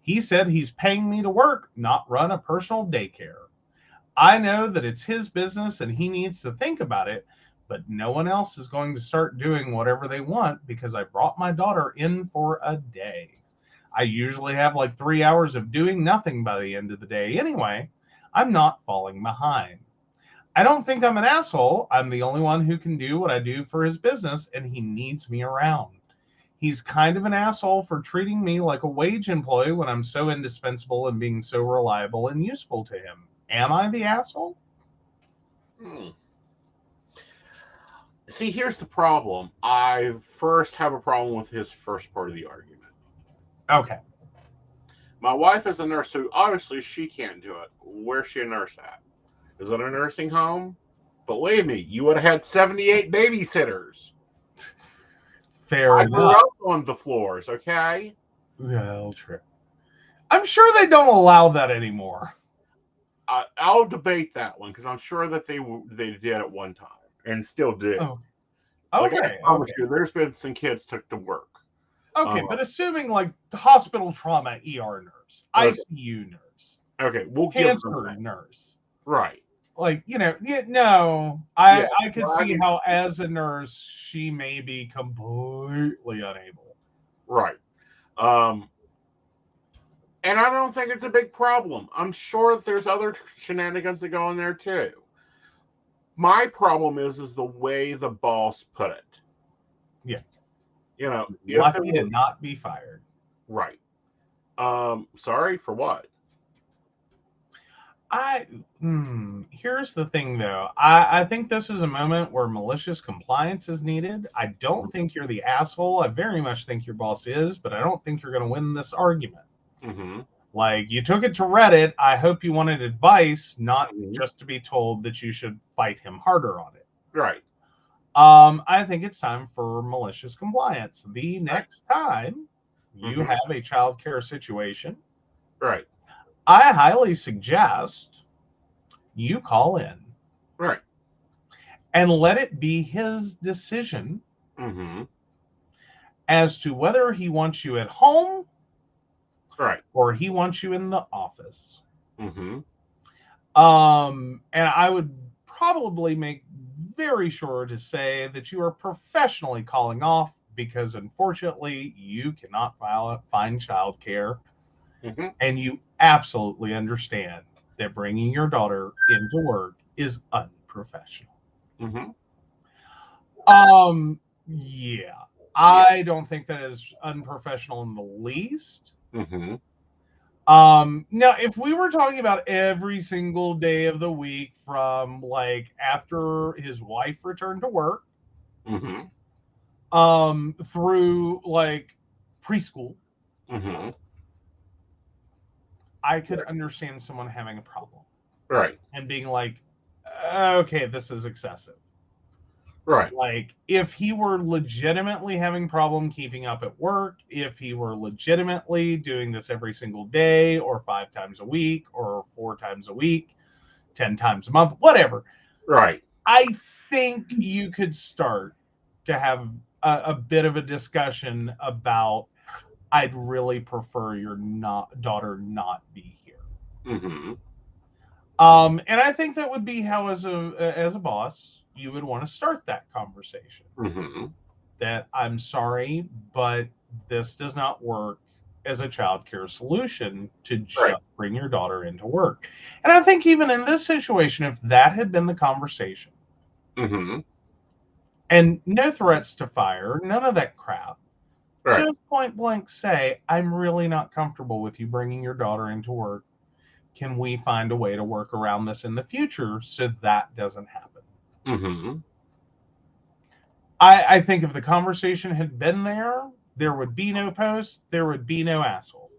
He said he's paying me to work, not run a personal daycare. I know that it's his business and he needs to think about it, but no one else is going to start doing whatever they want because I brought my daughter in for a day. I usually have like 3 hours of doing nothing by the end of the day anyway. I'm not falling behind. I don't think I'm an asshole. I'm the only one who can do what I do for his business, and he needs me around. He's kind of an asshole for treating me like a wage employee when I'm so indispensable and being so reliable and useful to him. Am I the asshole? See, here's the problem. I first have a problem with his first part of the argument. Okay. My wife is a nurse, so obviously she can't do it. Where's she a nurse at? Is it a nursing home? Believe me, you would have had 78 babysitters. Fair enough. I grew up on the floors, okay? Well, true. I'm sure they don't allow that anymore. I'll debate that one because I'm sure that they did at one time and still do. Oh. Okay. Like I promise you, there's been some kids took to work. Okay, but assuming like hospital trauma ER nurse, okay. ICU nurse, okay, we'll cancer give them nurse, right? Like I could see how as a nurse she may be completely unable. Right. And I don't think it's a big problem. I'm sure that there's other shenanigans that go in there too. My problem is the way the boss put it. Yeah. You know, lucky to not be fired. Right. Sorry for what? Here's the thing though. I think this is a moment where malicious compliance is needed. I don't think you're the asshole. I very much think your boss is, but I don't think you're going to win this argument. Mm-hmm. Like, you took it to Reddit. I hope you wanted advice, not just to be told that you should fight him harder on it. Right. I think it's time for malicious compliance. The next time you have a child care situation, right, I highly suggest you call in. Right. And let it be his decision as to whether he wants you at home or he wants you in the office. And I would probably make very sure to say that you are professionally calling off, because unfortunately you cannot find childcare, and you absolutely understand that bringing your daughter into work is unprofessional. Yeah, I don't think that is unprofessional in the least. Now, if we were talking about every single day of the week from like after his wife returned to work, through like preschool, I could understand someone having a problem. Right. And being like, okay, this is excessive. Right. Like, if he were legitimately having problem keeping up at work, if he were legitimately doing this every single day or 5 times a week or 4 times a week, 10 times a month, whatever. Right. I think you could start to have a bit of a discussion about, I'd really prefer your daughter not be here. And I think that would be how, as a boss, you would want to start that conversation. That, I'm sorry, but this does not work as a childcare solution to just bring your daughter into work. And I think even in this situation, if that had been the conversation, and no threats to fire, none of that crap, just point blank say, I'm really not comfortable with you bringing your daughter into work. Can we find a way to work around this in the future so that doesn't happen? I think if the conversation had been there would be no post, there would be no asshole.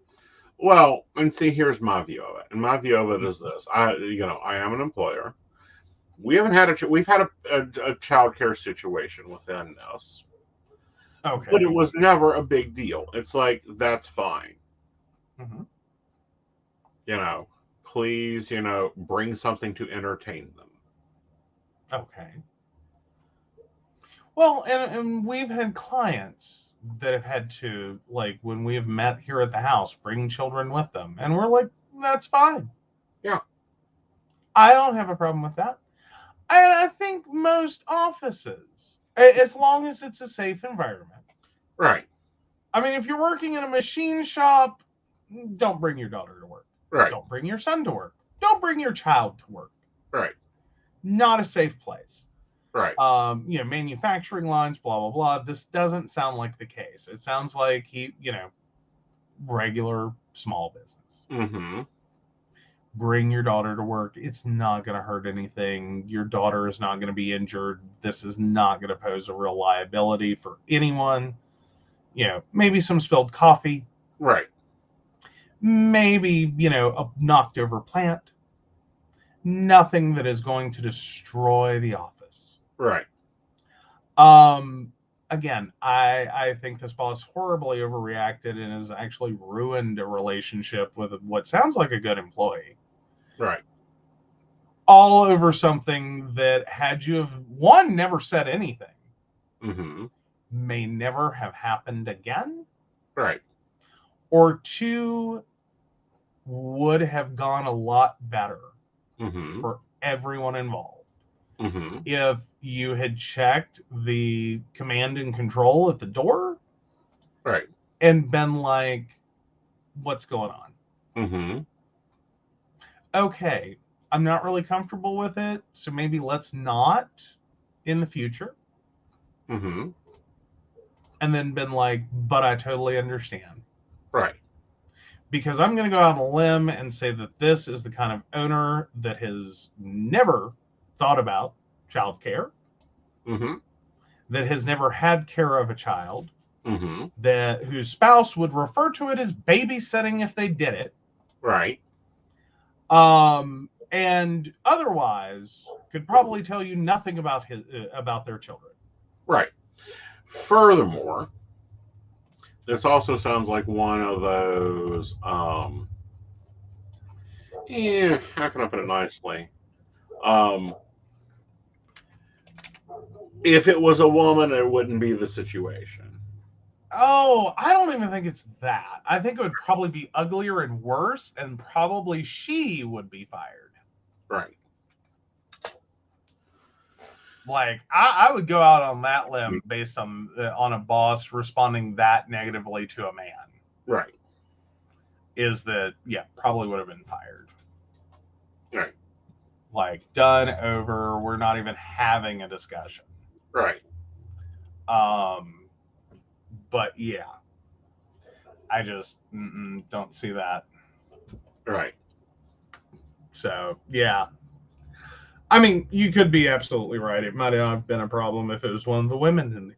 Well, and see, here's my view of it. And my view of it is this: I am an employer. We've had a child care situation within this. Okay. But it was never a big deal. It's like, that's fine. Please, bring something to entertain them. Okay. Well, and we've had clients that have had to, like, when we have met here at the house, bring children with them. And we're like, that's fine. Yeah. I don't have a problem with that. And I think most offices, as long as it's a safe environment. Right. I mean, if you're working in a machine shop, don't bring your daughter to work. Right. Don't bring your son to work. Don't bring your child to work. Right. Not a safe place. Right. Manufacturing lines, blah, blah, blah. This doesn't sound like the case. It sounds like regular small business. Bring your daughter to work. It's not going to hurt anything. Your daughter is not going to be injured. This is not going to pose a real liability for anyone. Maybe some spilled coffee. Right. Maybe, a knocked over plant. Nothing that is going to destroy the office. Right. Again, I think this boss horribly overreacted and has actually ruined a relationship with what sounds like a good employee. Right. All over something that, had you have, one, never said anything, may never have happened again. Right. Or two, would have gone a lot better for everyone involved. If you had checked the command and control at the door, right, and been like, what's going on? Okay, I'm not really comfortable with it, so maybe let's not in the future. And then been like, but I totally understand. Right. Because I'm going to go out on a limb and say that this is the kind of owner that has never thought about child care, that has never had care of a child, whose spouse would refer to it as babysitting if they did it. Right. And otherwise could probably tell you nothing about their children. Right. Furthermore, this also sounds like one of those, how can I put it nicely? If it was a woman, it wouldn't be the situation. Oh, I don't even think it's that. I think it would probably be uglier and worse, and probably she would be fired. Right. Like, I would go out on that limb based on a boss responding that negatively to a man. Right. Is that, yeah, probably would have been fired. Right. Like, done, over, we're not even having a discussion. Right. But yeah, I just don't see that. Right. So yeah, I mean, you could be absolutely right. It might have been a problem if it was one of the women in the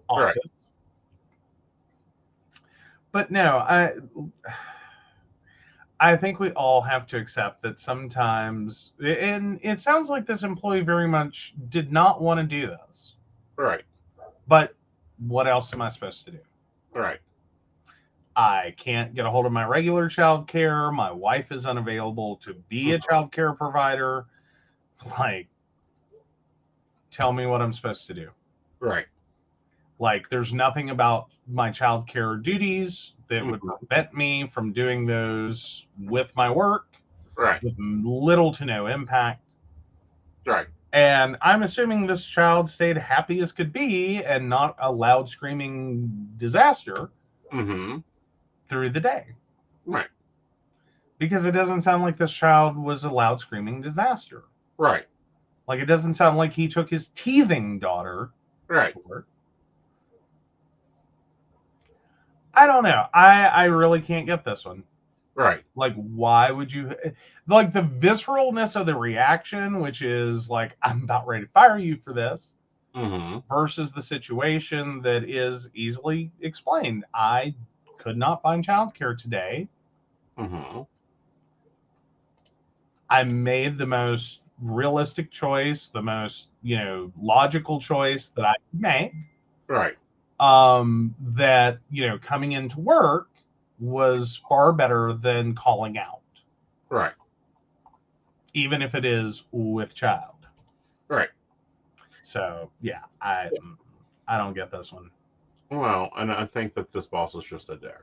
office. Right. But no, I think we all have to accept that sometimes, and it sounds like this employee very much did not want to do this. Right. But what else am I supposed to do? Right. I can't get a hold of my regular child care. My wife is unavailable to be a child care provider. Like, tell me what I'm supposed to do. Right. Like, there's nothing about my child care duties that would prevent me from doing those with my work. Right. With little to no impact. Right. And I'm assuming this child stayed happy as could be and not a loud screaming disaster through the day. Right. Because it doesn't sound like this child was a loud screaming disaster. Right. Like, it doesn't sound like he took his teething daughter. Right. I don't know. I really can't get this one. Right. Like, why would you, like, the visceralness of the reaction, which is like, I'm about ready to fire you for this, versus the situation that is easily explained. I could not find childcare today. I made the most realistic choice, the most, logical choice that I could make. Right. That, coming into work was far better than calling out. Right. Even if it is with child. Right. So, yeah, I don't get this one. Well, and I think that this boss is just a dick.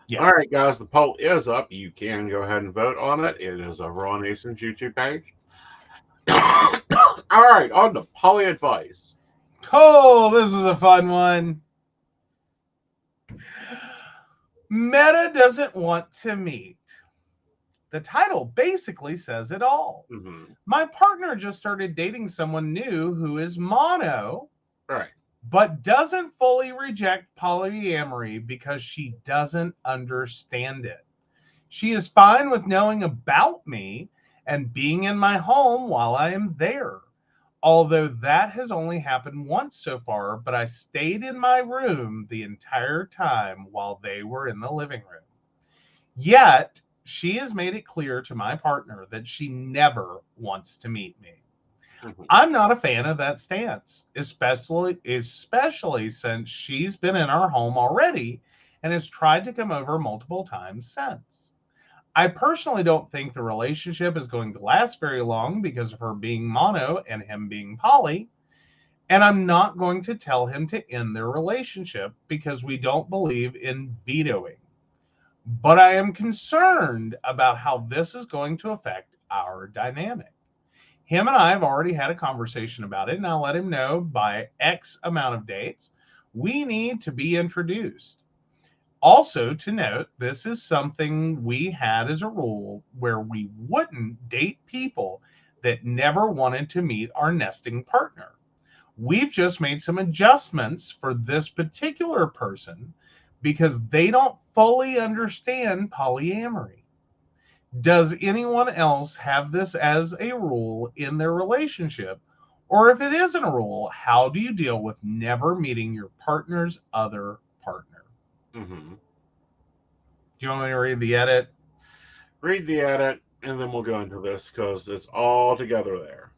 Yeah. All right, guys, the poll is up. You can go ahead and vote on it. It is over on Aeson's YouTube page. All right, on to poly advice. Oh, this is a fun one. Meta doesn't want to meet. The title basically says it all. My partner just started dating someone new who is mono, right, but doesn't fully reject polyamory because she doesn't understand it. She is fine with knowing about me and being in my home while I am there. Although that has only happened once so far, but I stayed in my room the entire time while they were in the living room. Yet, she has made it clear to my partner that she never wants to meet me. I'm not a fan of that stance, especially since she's been in our home already and has tried to come over multiple times since. I personally don't think the relationship is going to last very long because of her being mono and him being poly. And I'm not going to tell him to end their relationship because we don't believe in vetoing. But I am concerned about how this is going to affect our dynamic. Him and I have already had a conversation about it, and I'll let him know by X amount of dates we need to be introduced. Also, to note, this is something we had as a rule where we wouldn't date people that never wanted to meet our nesting partner. We've just made some adjustments for this particular person because they don't fully understand polyamory. Does anyone else have this as a rule in their relationship? Or if it isn't a rule, how do you deal with never meeting your partner's other partner. Mm-hmm. Do you want me to read the edit? Read the edit, and then we'll go into this because it's all together there.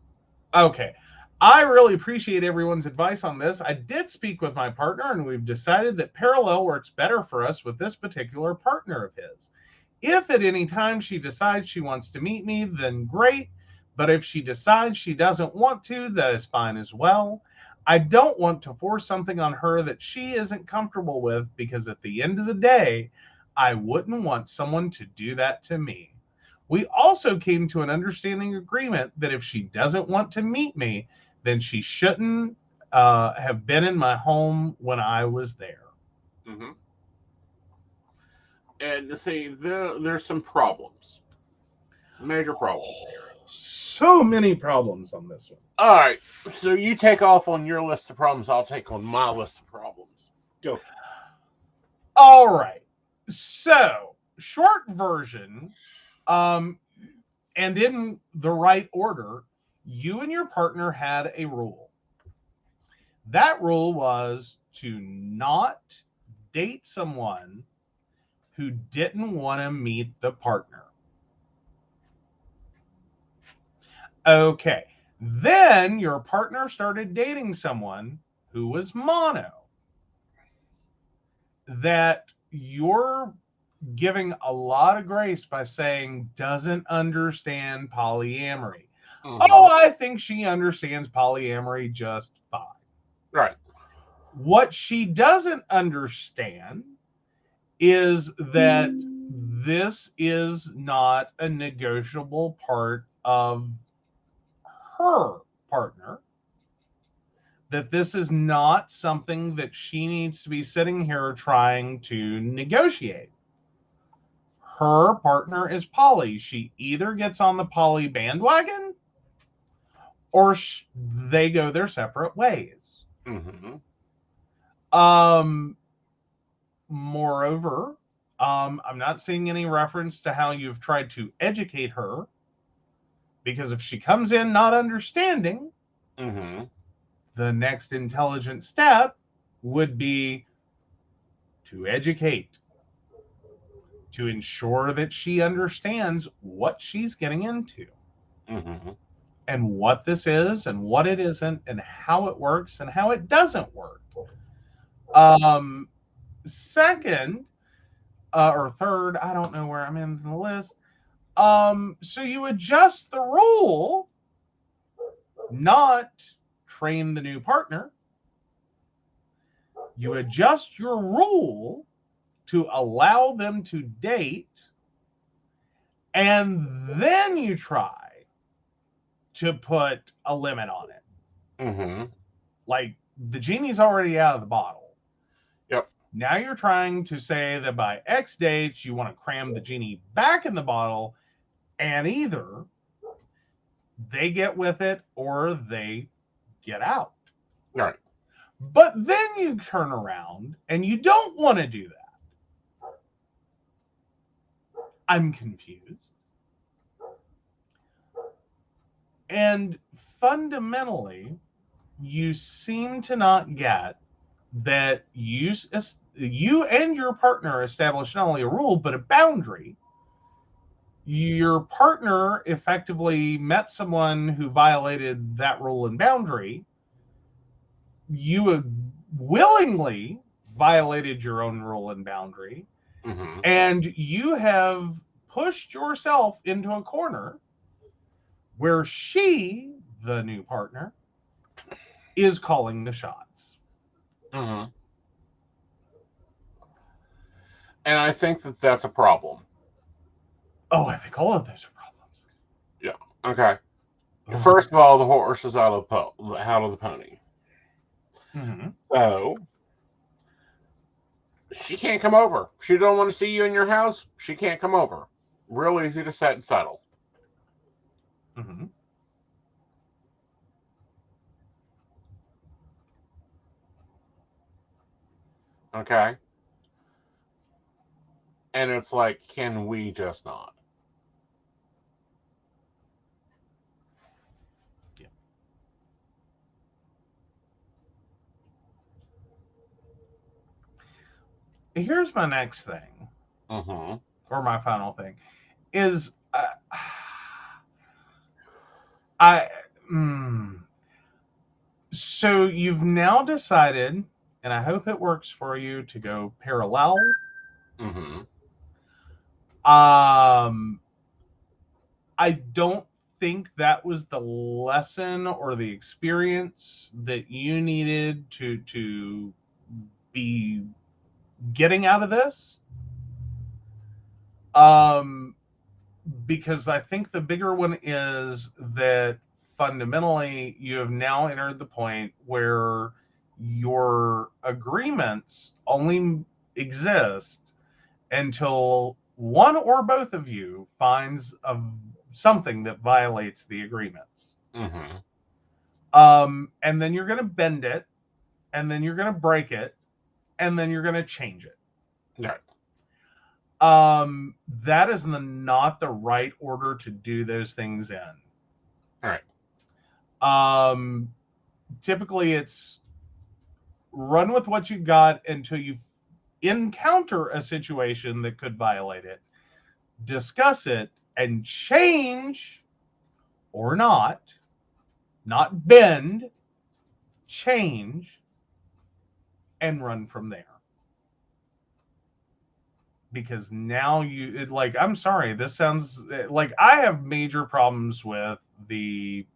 Okay. I really appreciate everyone's advice on this. I did speak with my partner, and we've decided that parallel works better for us with this particular partner of his. If at any time she decides she wants to meet me, then great. But if she decides she doesn't want to, that is fine as well. I don't want to force something on her that she isn't comfortable with, because at the end of the day, I wouldn't want someone to do that to me. We also came to an understanding agreement that if she doesn't want to meet me, then she shouldn't have been in my home when I was there. Mm-hmm. And see, there's some problems. Major problems here. So many problems on this one. All right. So you take off on your list of problems. I'll take on my list of problems. Go. All right. So, short version, and in the right order, you and your partner had a rule. That rule was to not date someone who didn't want to meet the partner. Okay. Then your partner started dating someone who was mono. That you're giving a lot of grace by saying doesn't understand polyamory. Mm-hmm. Oh, I think she understands polyamory just fine. Right. What she doesn't understand is that this is not a negotiable part of her partner, that this is not something that she needs to be sitting here trying to negotiate. Her partner is poly. She either gets on the poly bandwagon or they go their separate ways. Mm-hmm. Moreover, I'm not seeing any reference to how you've tried to educate her, because if she comes in not understanding, Mm-hmm. the next intelligent step would be to educate, to ensure that she understands what she's getting into. Mm-hmm. And what this is and what it isn't and how it works and how it doesn't work. Second, or third, I don't know where I'm in the list. So you adjust the rule, not train the new partner. You adjust your rule to allow them to date, and then you try to put a limit on it. Mm-hmm. Like, the genie's already out of the bottle. Yep. Now you're trying to say that by X dates, you want to cram the genie back in the bottle, and either they get with it or they get out. Right. But then you turn around and you don't want to do that. I'm confused. And fundamentally, you seem to not get that you and your partner establish not only a rule, but a boundary. Your partner effectively met someone who violated that rule and boundary. You willingly violated your own rule and boundary. Mm-hmm. And you have pushed yourself into a corner where she, the new partner, is calling the shots. Mm-hmm. And I think that that's a problem. Oh, I think all of those are problems. Yeah. Okay. Oh. First of all, the horse is out of the pony. Mm-hmm. So she can't come over. She don't want to see you in your house. She can't come over. Real easy to set and settle. Mm-hmm. Okay. And it's like, can we just not? Yeah. Here's my next thing, or my final thing, is so you've now decided, and I hope it works for you, to go parallel. I don't think that was the lesson or the experience that you needed to be getting out of this. Because I think the bigger one is that fundamentally you have now entered the point where your agreements only exist until one or both of you finds something that violates the agreements. And then you're going to bend it, and then you're going to break it, and then you're going to change it. Right. That is not the right order to do those things in. All right. Typically it's run with what you got until you encounter a situation that could violate it, discuss it, and change or not bend, change, and run from there. Because now I'm sorry, this sounds like I have major problems with the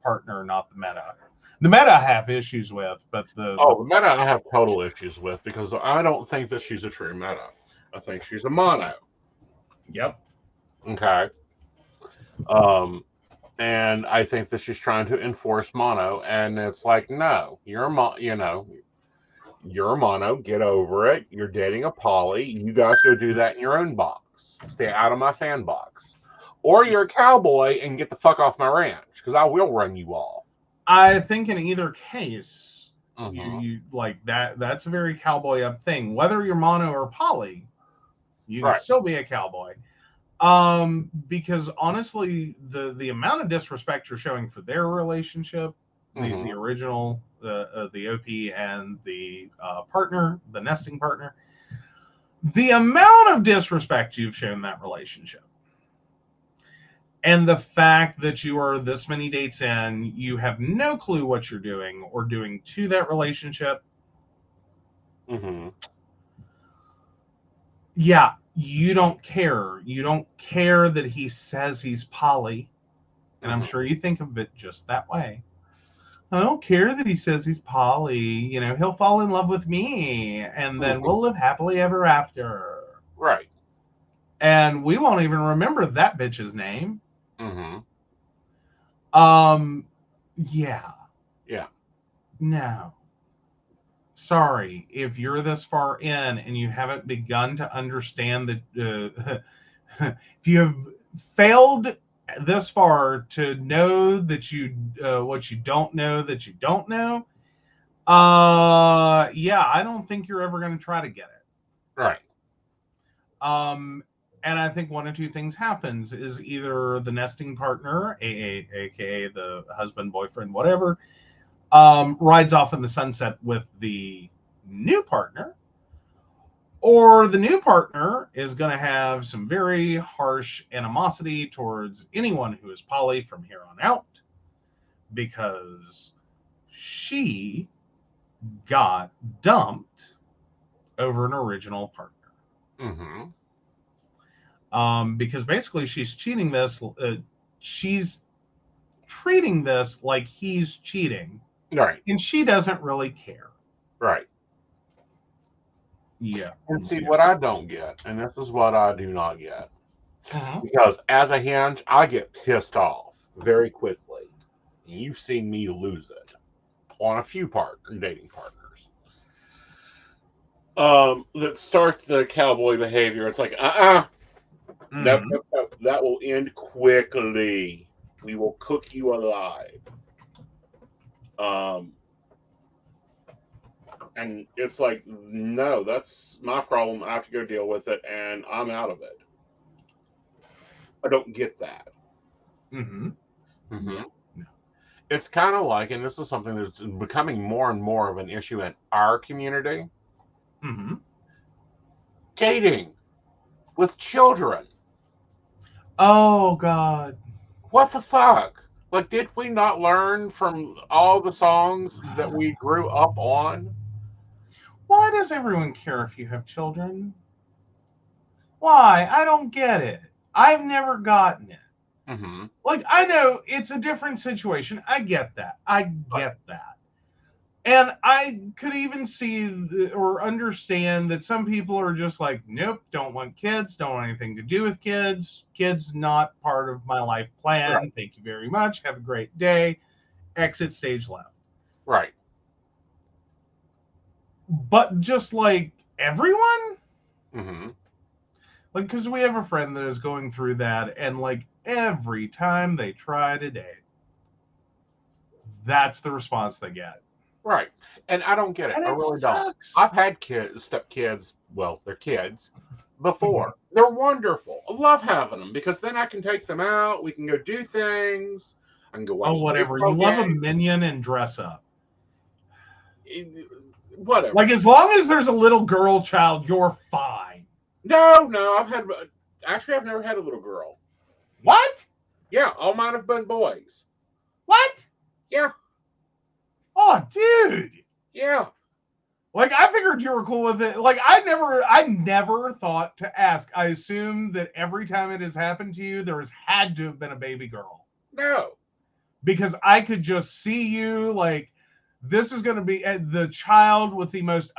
partner, not the meta. The meta I have issues with, but the meta I have total issues with, because I don't think that she's a true meta. I think she's a mono. Yep. Okay. And I think that she's trying to enforce mono, and it's like, no, you're a you're a mono, get over it. You're dating a poly. You guys go do that in your own box. Stay out of my sandbox. Or you're a cowboy and get the fuck off my ranch, because I will run you off. I think in either case, you like that's a very cowboy up thing. Whether you're mono or poly, you can still be a cowboy. Because honestly, the amount of disrespect you're showing for their relationship, the original, the OP and the partner, the nesting partner, the amount of disrespect you've shown that relationship, and the fact that you are this many dates in, you have no clue what you're doing or doing to that relationship. Yeah, you don't care. You don't care that he says he's poly. And I'm sure you think of it just that way. I don't care that he says he's poly. He'll fall in love with me, and then we'll live happily ever after. Right. And we won't even remember that bitch's name. Yeah. Yeah. No. Sorry, if you're this far in and you haven't begun to understand that if you have failed this far to know that what you don't know that you don't know, yeah, I don't think you're ever going to try to get it. Right. And I think one of two things happens is either the nesting partner, aka the husband, boyfriend, whatever, rides off in the sunset with the new partner, or the new partner is going to have some very harsh animosity towards anyone who is poly from here on out, because she got dumped over an original partner. Because basically she's cheating this, she's treating this like he's cheating. Right. And she doesn't really care. Right. Yeah. And see, what I don't get, and this is what I do not get, because as a hinge, I get pissed off very quickly. And you've seen me lose it on a few dating partners. That start the cowboy behavior. It's like, that will end quickly. We will cook you alive. And it's like, no, that's my problem. I have to go deal with it, and I'm out of it. I don't get that. Yeah. It's kind of like, and this is something that's becoming more and more of an issue in our community. dating with children. Oh, God. What the fuck? Like, did we not learn from all the songs that we grew up on? Why does everyone care if you have children? Why? I don't get it. I've never gotten it. Mm-hmm. Like, I know it's a different situation. I get that. And I could even see or understand that some people are just like, nope, don't want kids, don't want anything to do with kids. Kids not part of my life plan. Right. Thank you very much. Have a great day. Exit stage left. Right. But just like everyone, Mm-hmm. like, because we have a friend that is going through that, and like every time they try to date, that's the response they get. Right. And I don't get it. And I it really sucks. don't. I've had stepkids. Well, they're kids before. They're wonderful. I love having them because then I can take them out. We can go do things. I can go watch. Oh, whatever. You love a minion and dress up. Whatever. Like, as long as there's a little girl child, you're fine. No. I've never had a little girl. What? Yeah, all mine have been boys. What? Yeah. Oh, dude. Yeah. Like, I figured you were cool with it. Like, I never thought to ask. I assume that every time it has happened to you, there has had to have been a baby girl. No. Because I could just see you, like, this is going to be the child with the most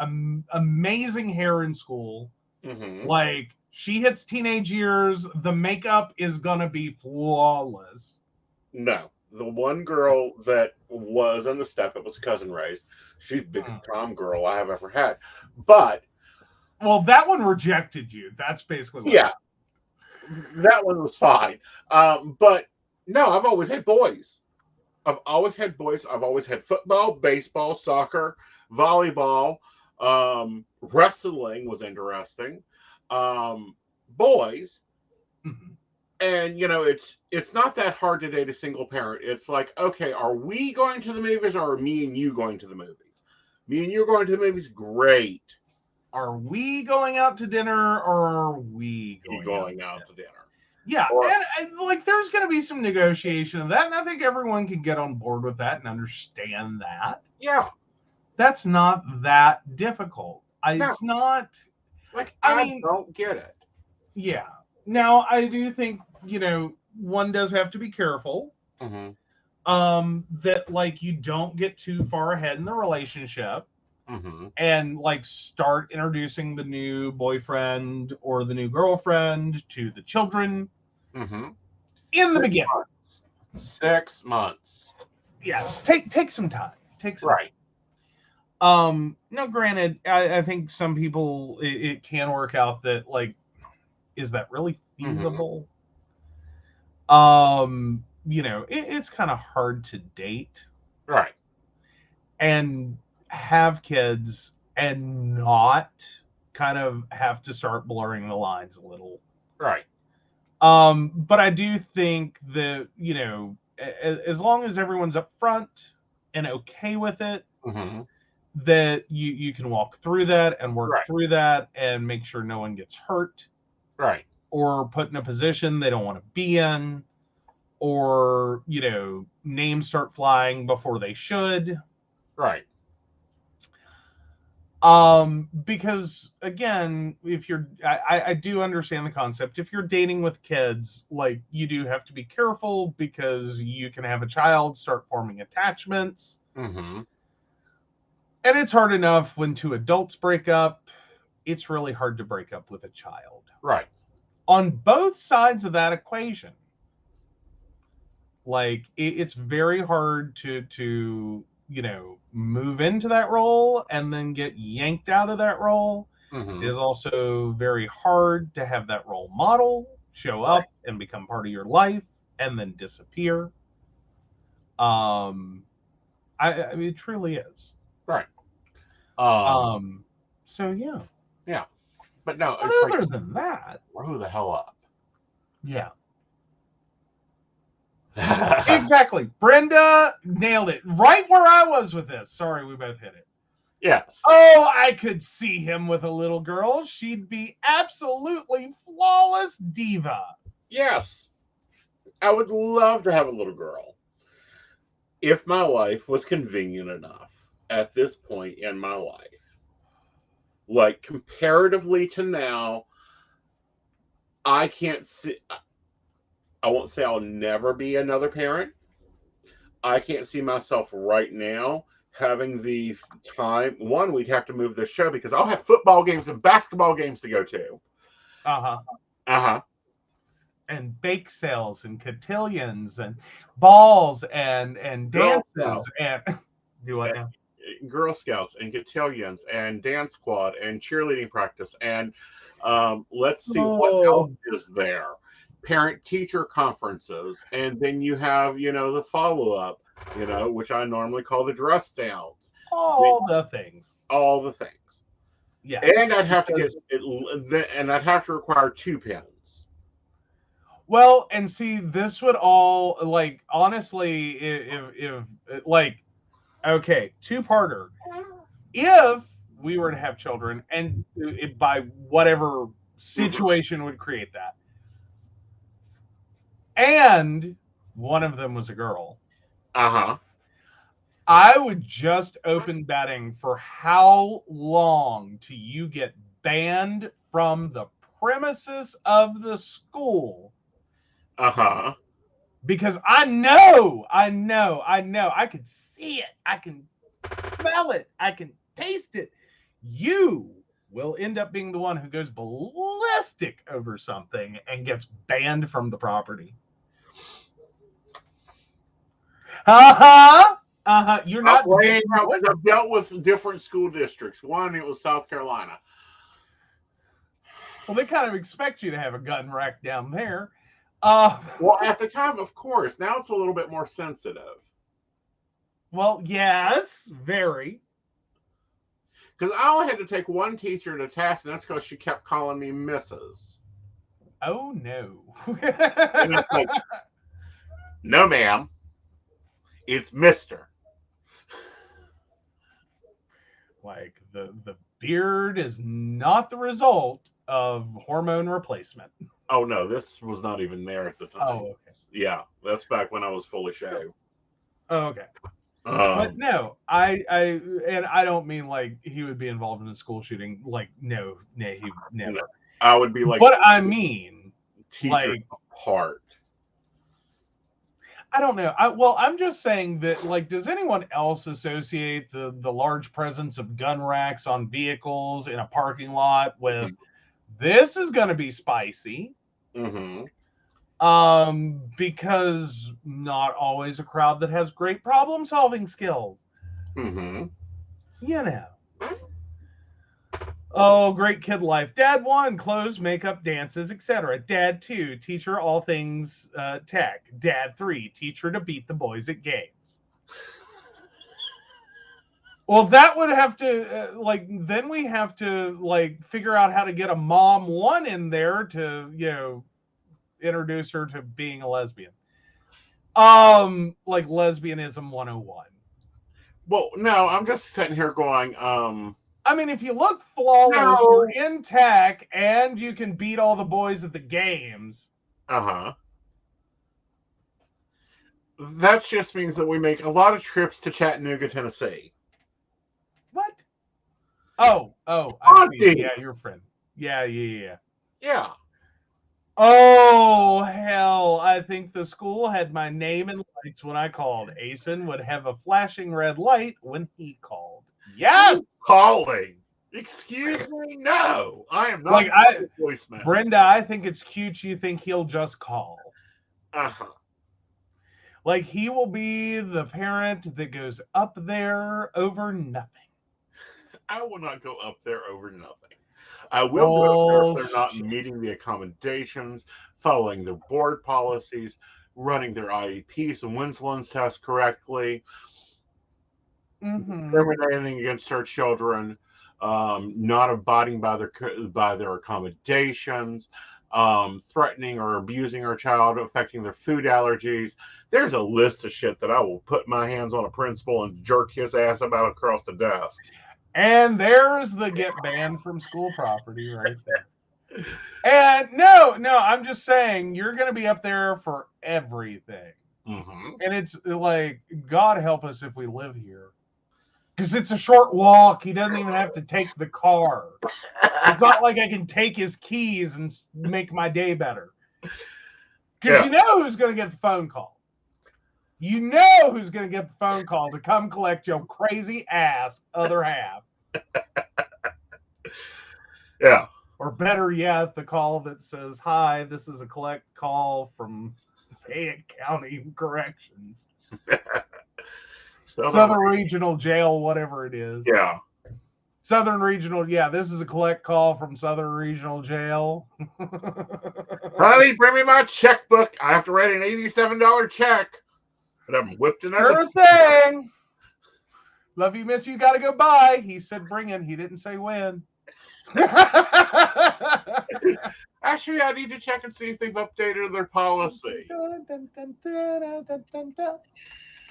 amazing hair in school. Mm-hmm. Like, she hits teenage years, the makeup is going to be flawless. No. The one girl that was on the step, it was cousin raised. She's the biggest Tom girl I have ever had. But well, that one rejected you. That's basically what that one was fine. But no, I've always had boys. I've always had boys. I've always had football, baseball, soccer, volleyball, wrestling was interesting. Boys. Mm-hmm. And it's not that hard to date a single parent. It's like, okay, are we going to the movies or are me and you going to the movies? Me and you going to the movies, great. Are we going out to dinner or are we going out to dinner? Yeah, and like there's going to be some negotiation of that, and I think everyone can get on board with that and understand that. Yeah, that's not that difficult. It's not like I don't get it. Yeah. Now I do think one does have to be careful. Mm-hmm. That like you don't get too far ahead in the relationship. Mm-hmm. And like start introducing the new boyfriend or the new girlfriend to the children in the beginning. 6 months. Yes, take some time. Take some right. Time. Now, granted, I think some people it can work out that like, is that really feasible? It's kind of hard to date, right, and have kids and not kind of have to start blurring the lines a little. Right. But I do think that, as long as everyone's upfront and okay with it, that you can walk through that and work through that and make sure no one gets hurt. Right. Or put in a position they don't want to be in, or, names start flying before they should. Right. Because again, if you're, I do understand the concept. If you're dating with kids, like you do have to be careful because you can have a child start forming attachments. And it's hard enough when two adults break up. It's really hard to break up with a child. Right. On both sides of that equation. Like it's very hard to move into that role and then get yanked out of that role. It is also very hard to have that role model show up and become part of your life and then disappear. I mean, it truly is. Right. So yeah. Yeah. But no, but it's other than that, grow the hell up. Yeah. Exactly. Brenda nailed it. Right where I was with this. Sorry, we both hit it. Yes. Oh, I could see him with a little girl. She'd be absolutely flawless diva. Yes. I would love to have a little girl. If my life was convenient enough at this point in my life. Like, comparatively to now, I can't see, I won't say I'll never be another parent. I can't see myself right now having the time. One, we'd have to move the show because I'll have football games and basketball games to go to. Uh-huh. Uh-huh. And bake sales and cotillions and balls and dances and do what now? Girl Scouts and cotillions and dance squad and cheerleading practice and let's see what else is there. Parent teacher conferences, and then you have, the follow-up, which I normally call the dress downs. All the things. Yeah. And I'd have to require 2 pins. Well, and see, this would all, like, honestly, if like, okay, 2-parter. If we were to have children, and by whatever situation would create that, and one of them was a girl, I would just open betting for how long till you get banned from the premises of the school. Because I know, I could see it, I can smell it, I can taste it. You will end up being the one who goes ballistic over something and gets banned from the property. You're not because I've dealt with different school districts. One, it was South Carolina. Well, they kind of expect you to have a gun rack down there. Well, at the time, of course. Now it's a little bit more sensitive. Well, yes, very. Because I only had to take one teacher to task, and that's because she kept calling me Mrs. Oh, no. And it's like, no, ma'am. It's Mr. Like, the beard is not the result of hormone replacement. Oh, no, this was not even there at the time. Oh, okay. Yeah, that's back when I was fully shaved. Oh, okay. But no, I don't mean like he would be involved in a school shooting. Like, no, he never. No, I would be like, but I mean, teachers like, apart. I don't know. I'm just saying that, like, does anyone else associate the large presence of gun racks on vehicles in a parking lot with this is going to be spicy? Because not always a crowd that has great problem solving skills. You know. Oh, great kid life. Dad 1, clothes, makeup, dances, etc. Dad 2, teach her all things tech. Dad 3, teach her to beat the boys at games. Well, that would have to, then we have to, figure out how to get a mom 1 in there to, introduce her to being a lesbian. Like lesbianism 101. Well, no, I'm just sitting here going, I mean, if you look flawless, you're in tech, and you can beat all the boys at the games. That just means that we make a lot of trips to Chattanooga, Tennessee. What? Oh, I see. Yeah, your friend. Yeah. Yeah. Oh, hell. I think the school had my name in lights when I called. Aeson would have a flashing red light when he called. Yes! Calling. Excuse me? No. I am not a voicemail. Brenda, I think it's cute you think he'll just call. Like, he will be the parent that goes up there over nothing. I will not go up there over nothing. I will go there if they're not meeting the accommodations, following their board policies, running their IEPs and Winslow's test correctly, discriminating against our children, not abiding by their accommodations, threatening or abusing our child, affecting their food allergies. There's a list of shit that I will put my hands on a principal and jerk his ass about across the desk. And there's the get banned from school property right there. And no, I'm just saying you're going to be up there for everything. Mm-hmm. And it's like, God help us if we live here. Because it's a short walk. He doesn't even have to take the car. It's not like I can take his keys and make my day better. Because you know who's going to get the phone call. You know who's going to get the phone call to come collect your crazy ass other half. Yeah. Or better yet, the call that says, "Hi, this is a collect call from Fayette County Corrections." Southern Regional Jail, whatever it is. Yeah. Southern Regional, this is a collect call from Southern Regional Jail. Honey, bring me my checkbook. I have to write an $87 check. But I'm whipped another. Sure thing. Love you, miss you, gotta go bye. He said bring it. He didn't say when. Actually, I need to check and see if they've updated their policy.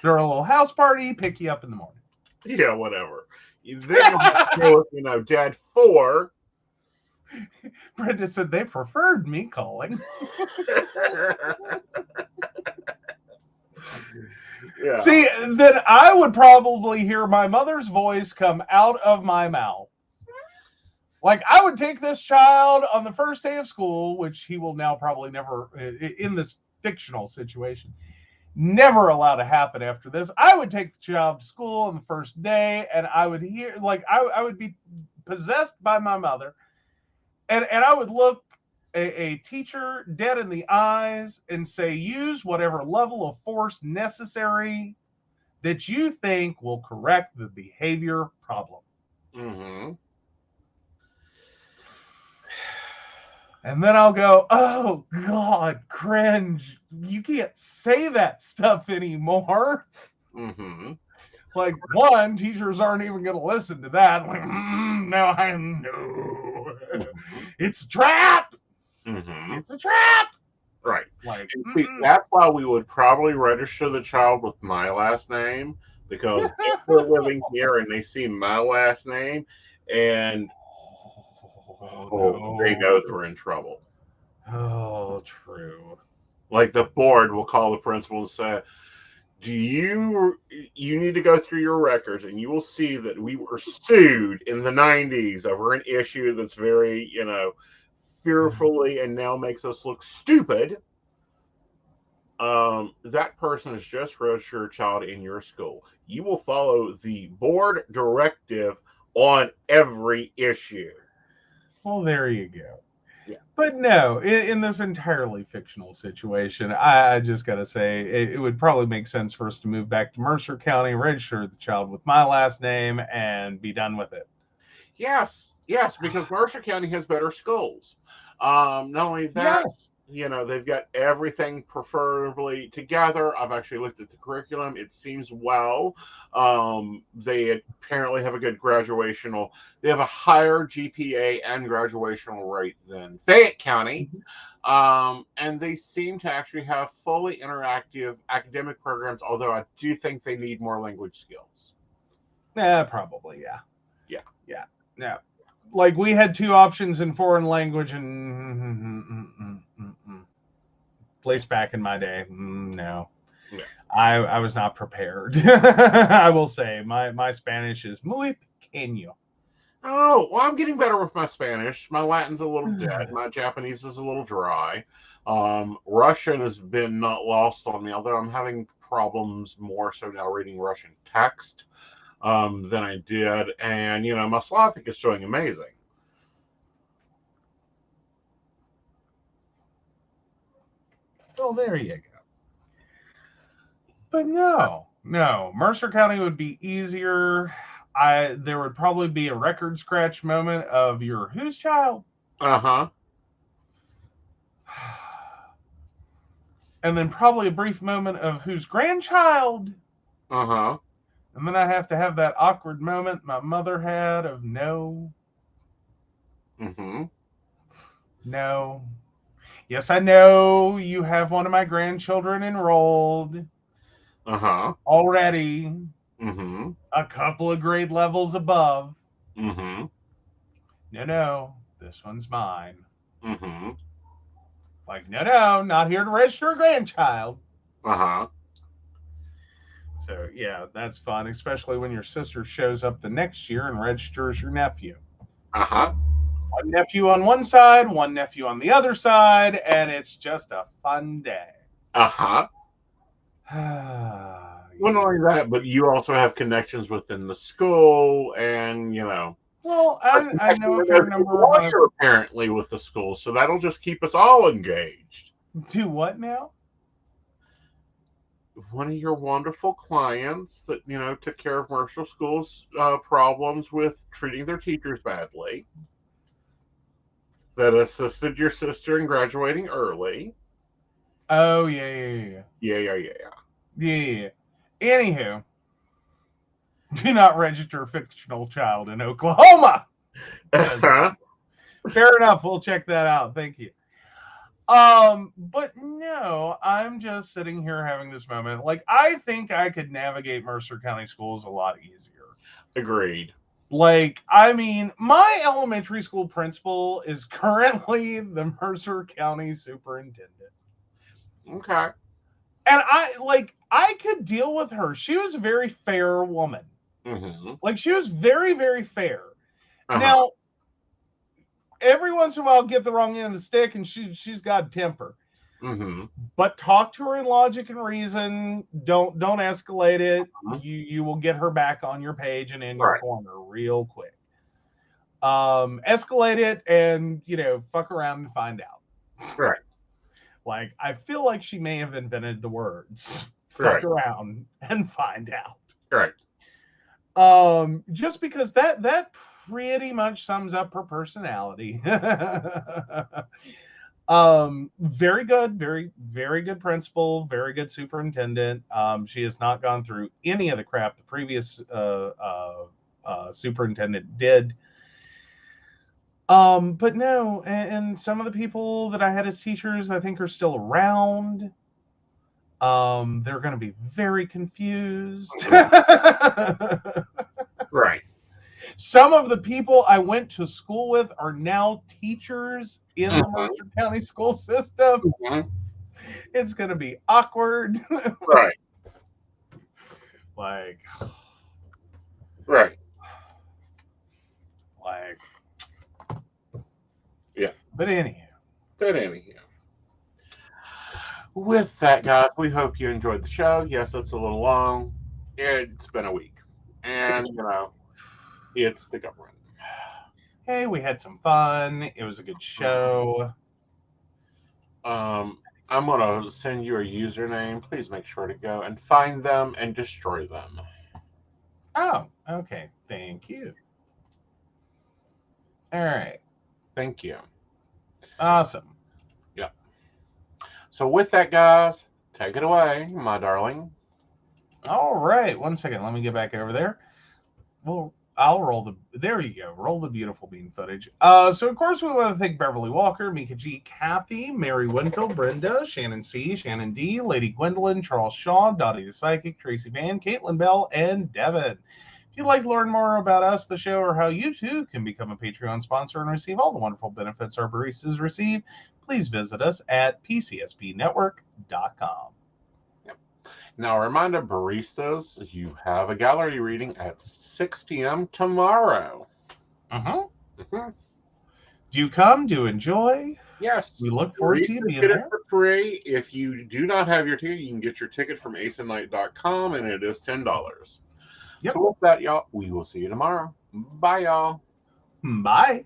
Throw a little house party, pick you up in the morning. Yeah, whatever. Then you'll have to Dad 4. Brenda said they preferred me calling. Yeah. See, then I would probably hear my mother's voice come out of my mouth. Like, I would take this child on the first day of school, which he will now probably never, in this fictional situation, never allow to happen after this. I would take the child to school on the first day, and I would hear, like, I would be possessed by my mother, and I would look a teacher dead in the eyes and say, use whatever level of force necessary that you think will correct the behavior problem. Mm-hmm. And then I'll go, oh, God, cringe. You can't say that stuff anymore. Mm-hmm. Like, one, teachers aren't even going to listen to that. Like, no, I know. It's a trap. Mm-hmm. It's a trap. Right. Like, see, that's why we would probably register the child with my last name, because if they're living here and they see my last name and they know they're in trouble. Oh, true. Like, the board will call the principal and say, you need to go through your records and you will see that we were sued in the 90s over an issue that's very, fearfully and now makes us look stupid. That person is just registered a child in your school. You will follow the board directive on every issue. Well, there you go. Yeah. But no, in this entirely fictional situation, I just got to say, it would probably make sense for us to move back to Mercer County, register the child with my last name, and be done with it. Yes, because Mercer County has better schools. Not only that, they've got everything preferably together. I've actually looked at the curriculum. It seems well. They apparently have a good graduational. They have a higher GPA and graduational rate than Fayette County. And they seem to actually have fully interactive academic programs, although I do think they need more language skills. Probably, yeah. Yeah. No. Like, we had 2 options in foreign language and place back in my day. No. Yeah. I was not prepared. I will say my Spanish is muy pequeño. Oh, well, I'm getting better with my Spanish. My Latin's a little dead. My Japanese is a little dry. Russian has been not lost on me, although I'm having problems more so now reading Russian text than I did. And, my Slavic is doing amazing. Well, there you go. But no, Mercer County would be easier. There would probably be a record scratch moment of your whose child? Uh-huh. And then probably a brief moment of whose grandchild? Uh-huh. And then I have to have that awkward moment my mother had of no. Mm-hmm. No. Yes, I know you have one of my grandchildren enrolled. Uh-huh. Already. Mm-hmm. A couple of grade levels above. Mm-hmm. No, this one's mine. Mm-hmm. Like, no, not here to register a grandchild. Uh-huh. So, yeah, that's fun, especially when your sister shows up the next year and registers your nephew. Uh-huh. One nephew on one side, one nephew on the other side, and it's just a fun day. Uh-huh. Well, not only that, but you also have connections within the school, and, you know. Well, I know a fair number of... apparently with the school, so that'll just keep us all engaged. Do what now? One of your wonderful clients that, you know, took care of Mercer School's problems with treating their teachers badly, that assisted your sister in graduating early. Oh, yeah. Anywho, do not register a fictional child in Oklahoma. Fair enough. We'll check that out. Thank you. But no, I'm just sitting here having this moment. Like, I think I could navigate Mercer County schools a lot easier. Agreed. Like, I mean, my elementary school principal is currently the Mercer County superintendent. Okay. And I could deal with her. She was a very fair woman. Mm-hmm. Like, she was very, very fair. Uh-huh. Now, every once in a while, I'll get the wrong end of the stick, and she's got a temper. Mm-hmm. But talk to her in logic and reason. Don't escalate it. Uh-huh. You will get her back on your page and in your corner real quick. Escalate it and, you know, fuck around and find out. Right. Like, I feel like she may have invented the words. Right. Fuck around and find out. Right. Just because that pretty much sums up her personality. Very good, very, very good principal, very good superintendent. She has not gone through any of the crap the previous superintendent did. But no, and some of the people that I had as teachers, I think, are still around. They're going to be very confused. Right. Some of the people I went to school with are now teachers in the Mercer County school system. Mm-hmm. It's going to be awkward. Right. Like. Yeah. But anyhow. With that, guys, we hope you enjoyed the show. Yes, it's a little long. It's been a week. And, you know, it's the government. Hey, we had some fun. It was a good show. I'm going to send you a username. Please make sure to go and find them and destroy them. Oh, okay. Thank you. All right. Thank you. Awesome. Yeah. So with that, guys, take it away, my darling. All right. 1 second. Let me get back over there. Well, I'll roll the... There you go. Roll the beautiful bean footage. So, of course, we want to thank Beverly Walker, Mika G, Kathy, Mary Winfield, Brenda, Shannon C, Shannon D, Lady Gwendolyn, Charles Shaw, Dottie the Psychic, Tracy Van, Caitlin Bell, and Devin. If you'd like to learn more about us, the show, or how you, too, can become a Patreon sponsor and receive all the wonderful benefits our baristas receive, please visit us at pcspnetwork.com. Now, a reminder, baristas, you have a gallery reading at 6 p.m. tomorrow. Do you come? Do you enjoy? Yes. We look forward to you being there. there. For free. If you do not have your ticket, you can get your ticket from aesonnight.com, and it is $10. Yep. So with that, y'all, we will see you tomorrow. Bye, y'all. Bye.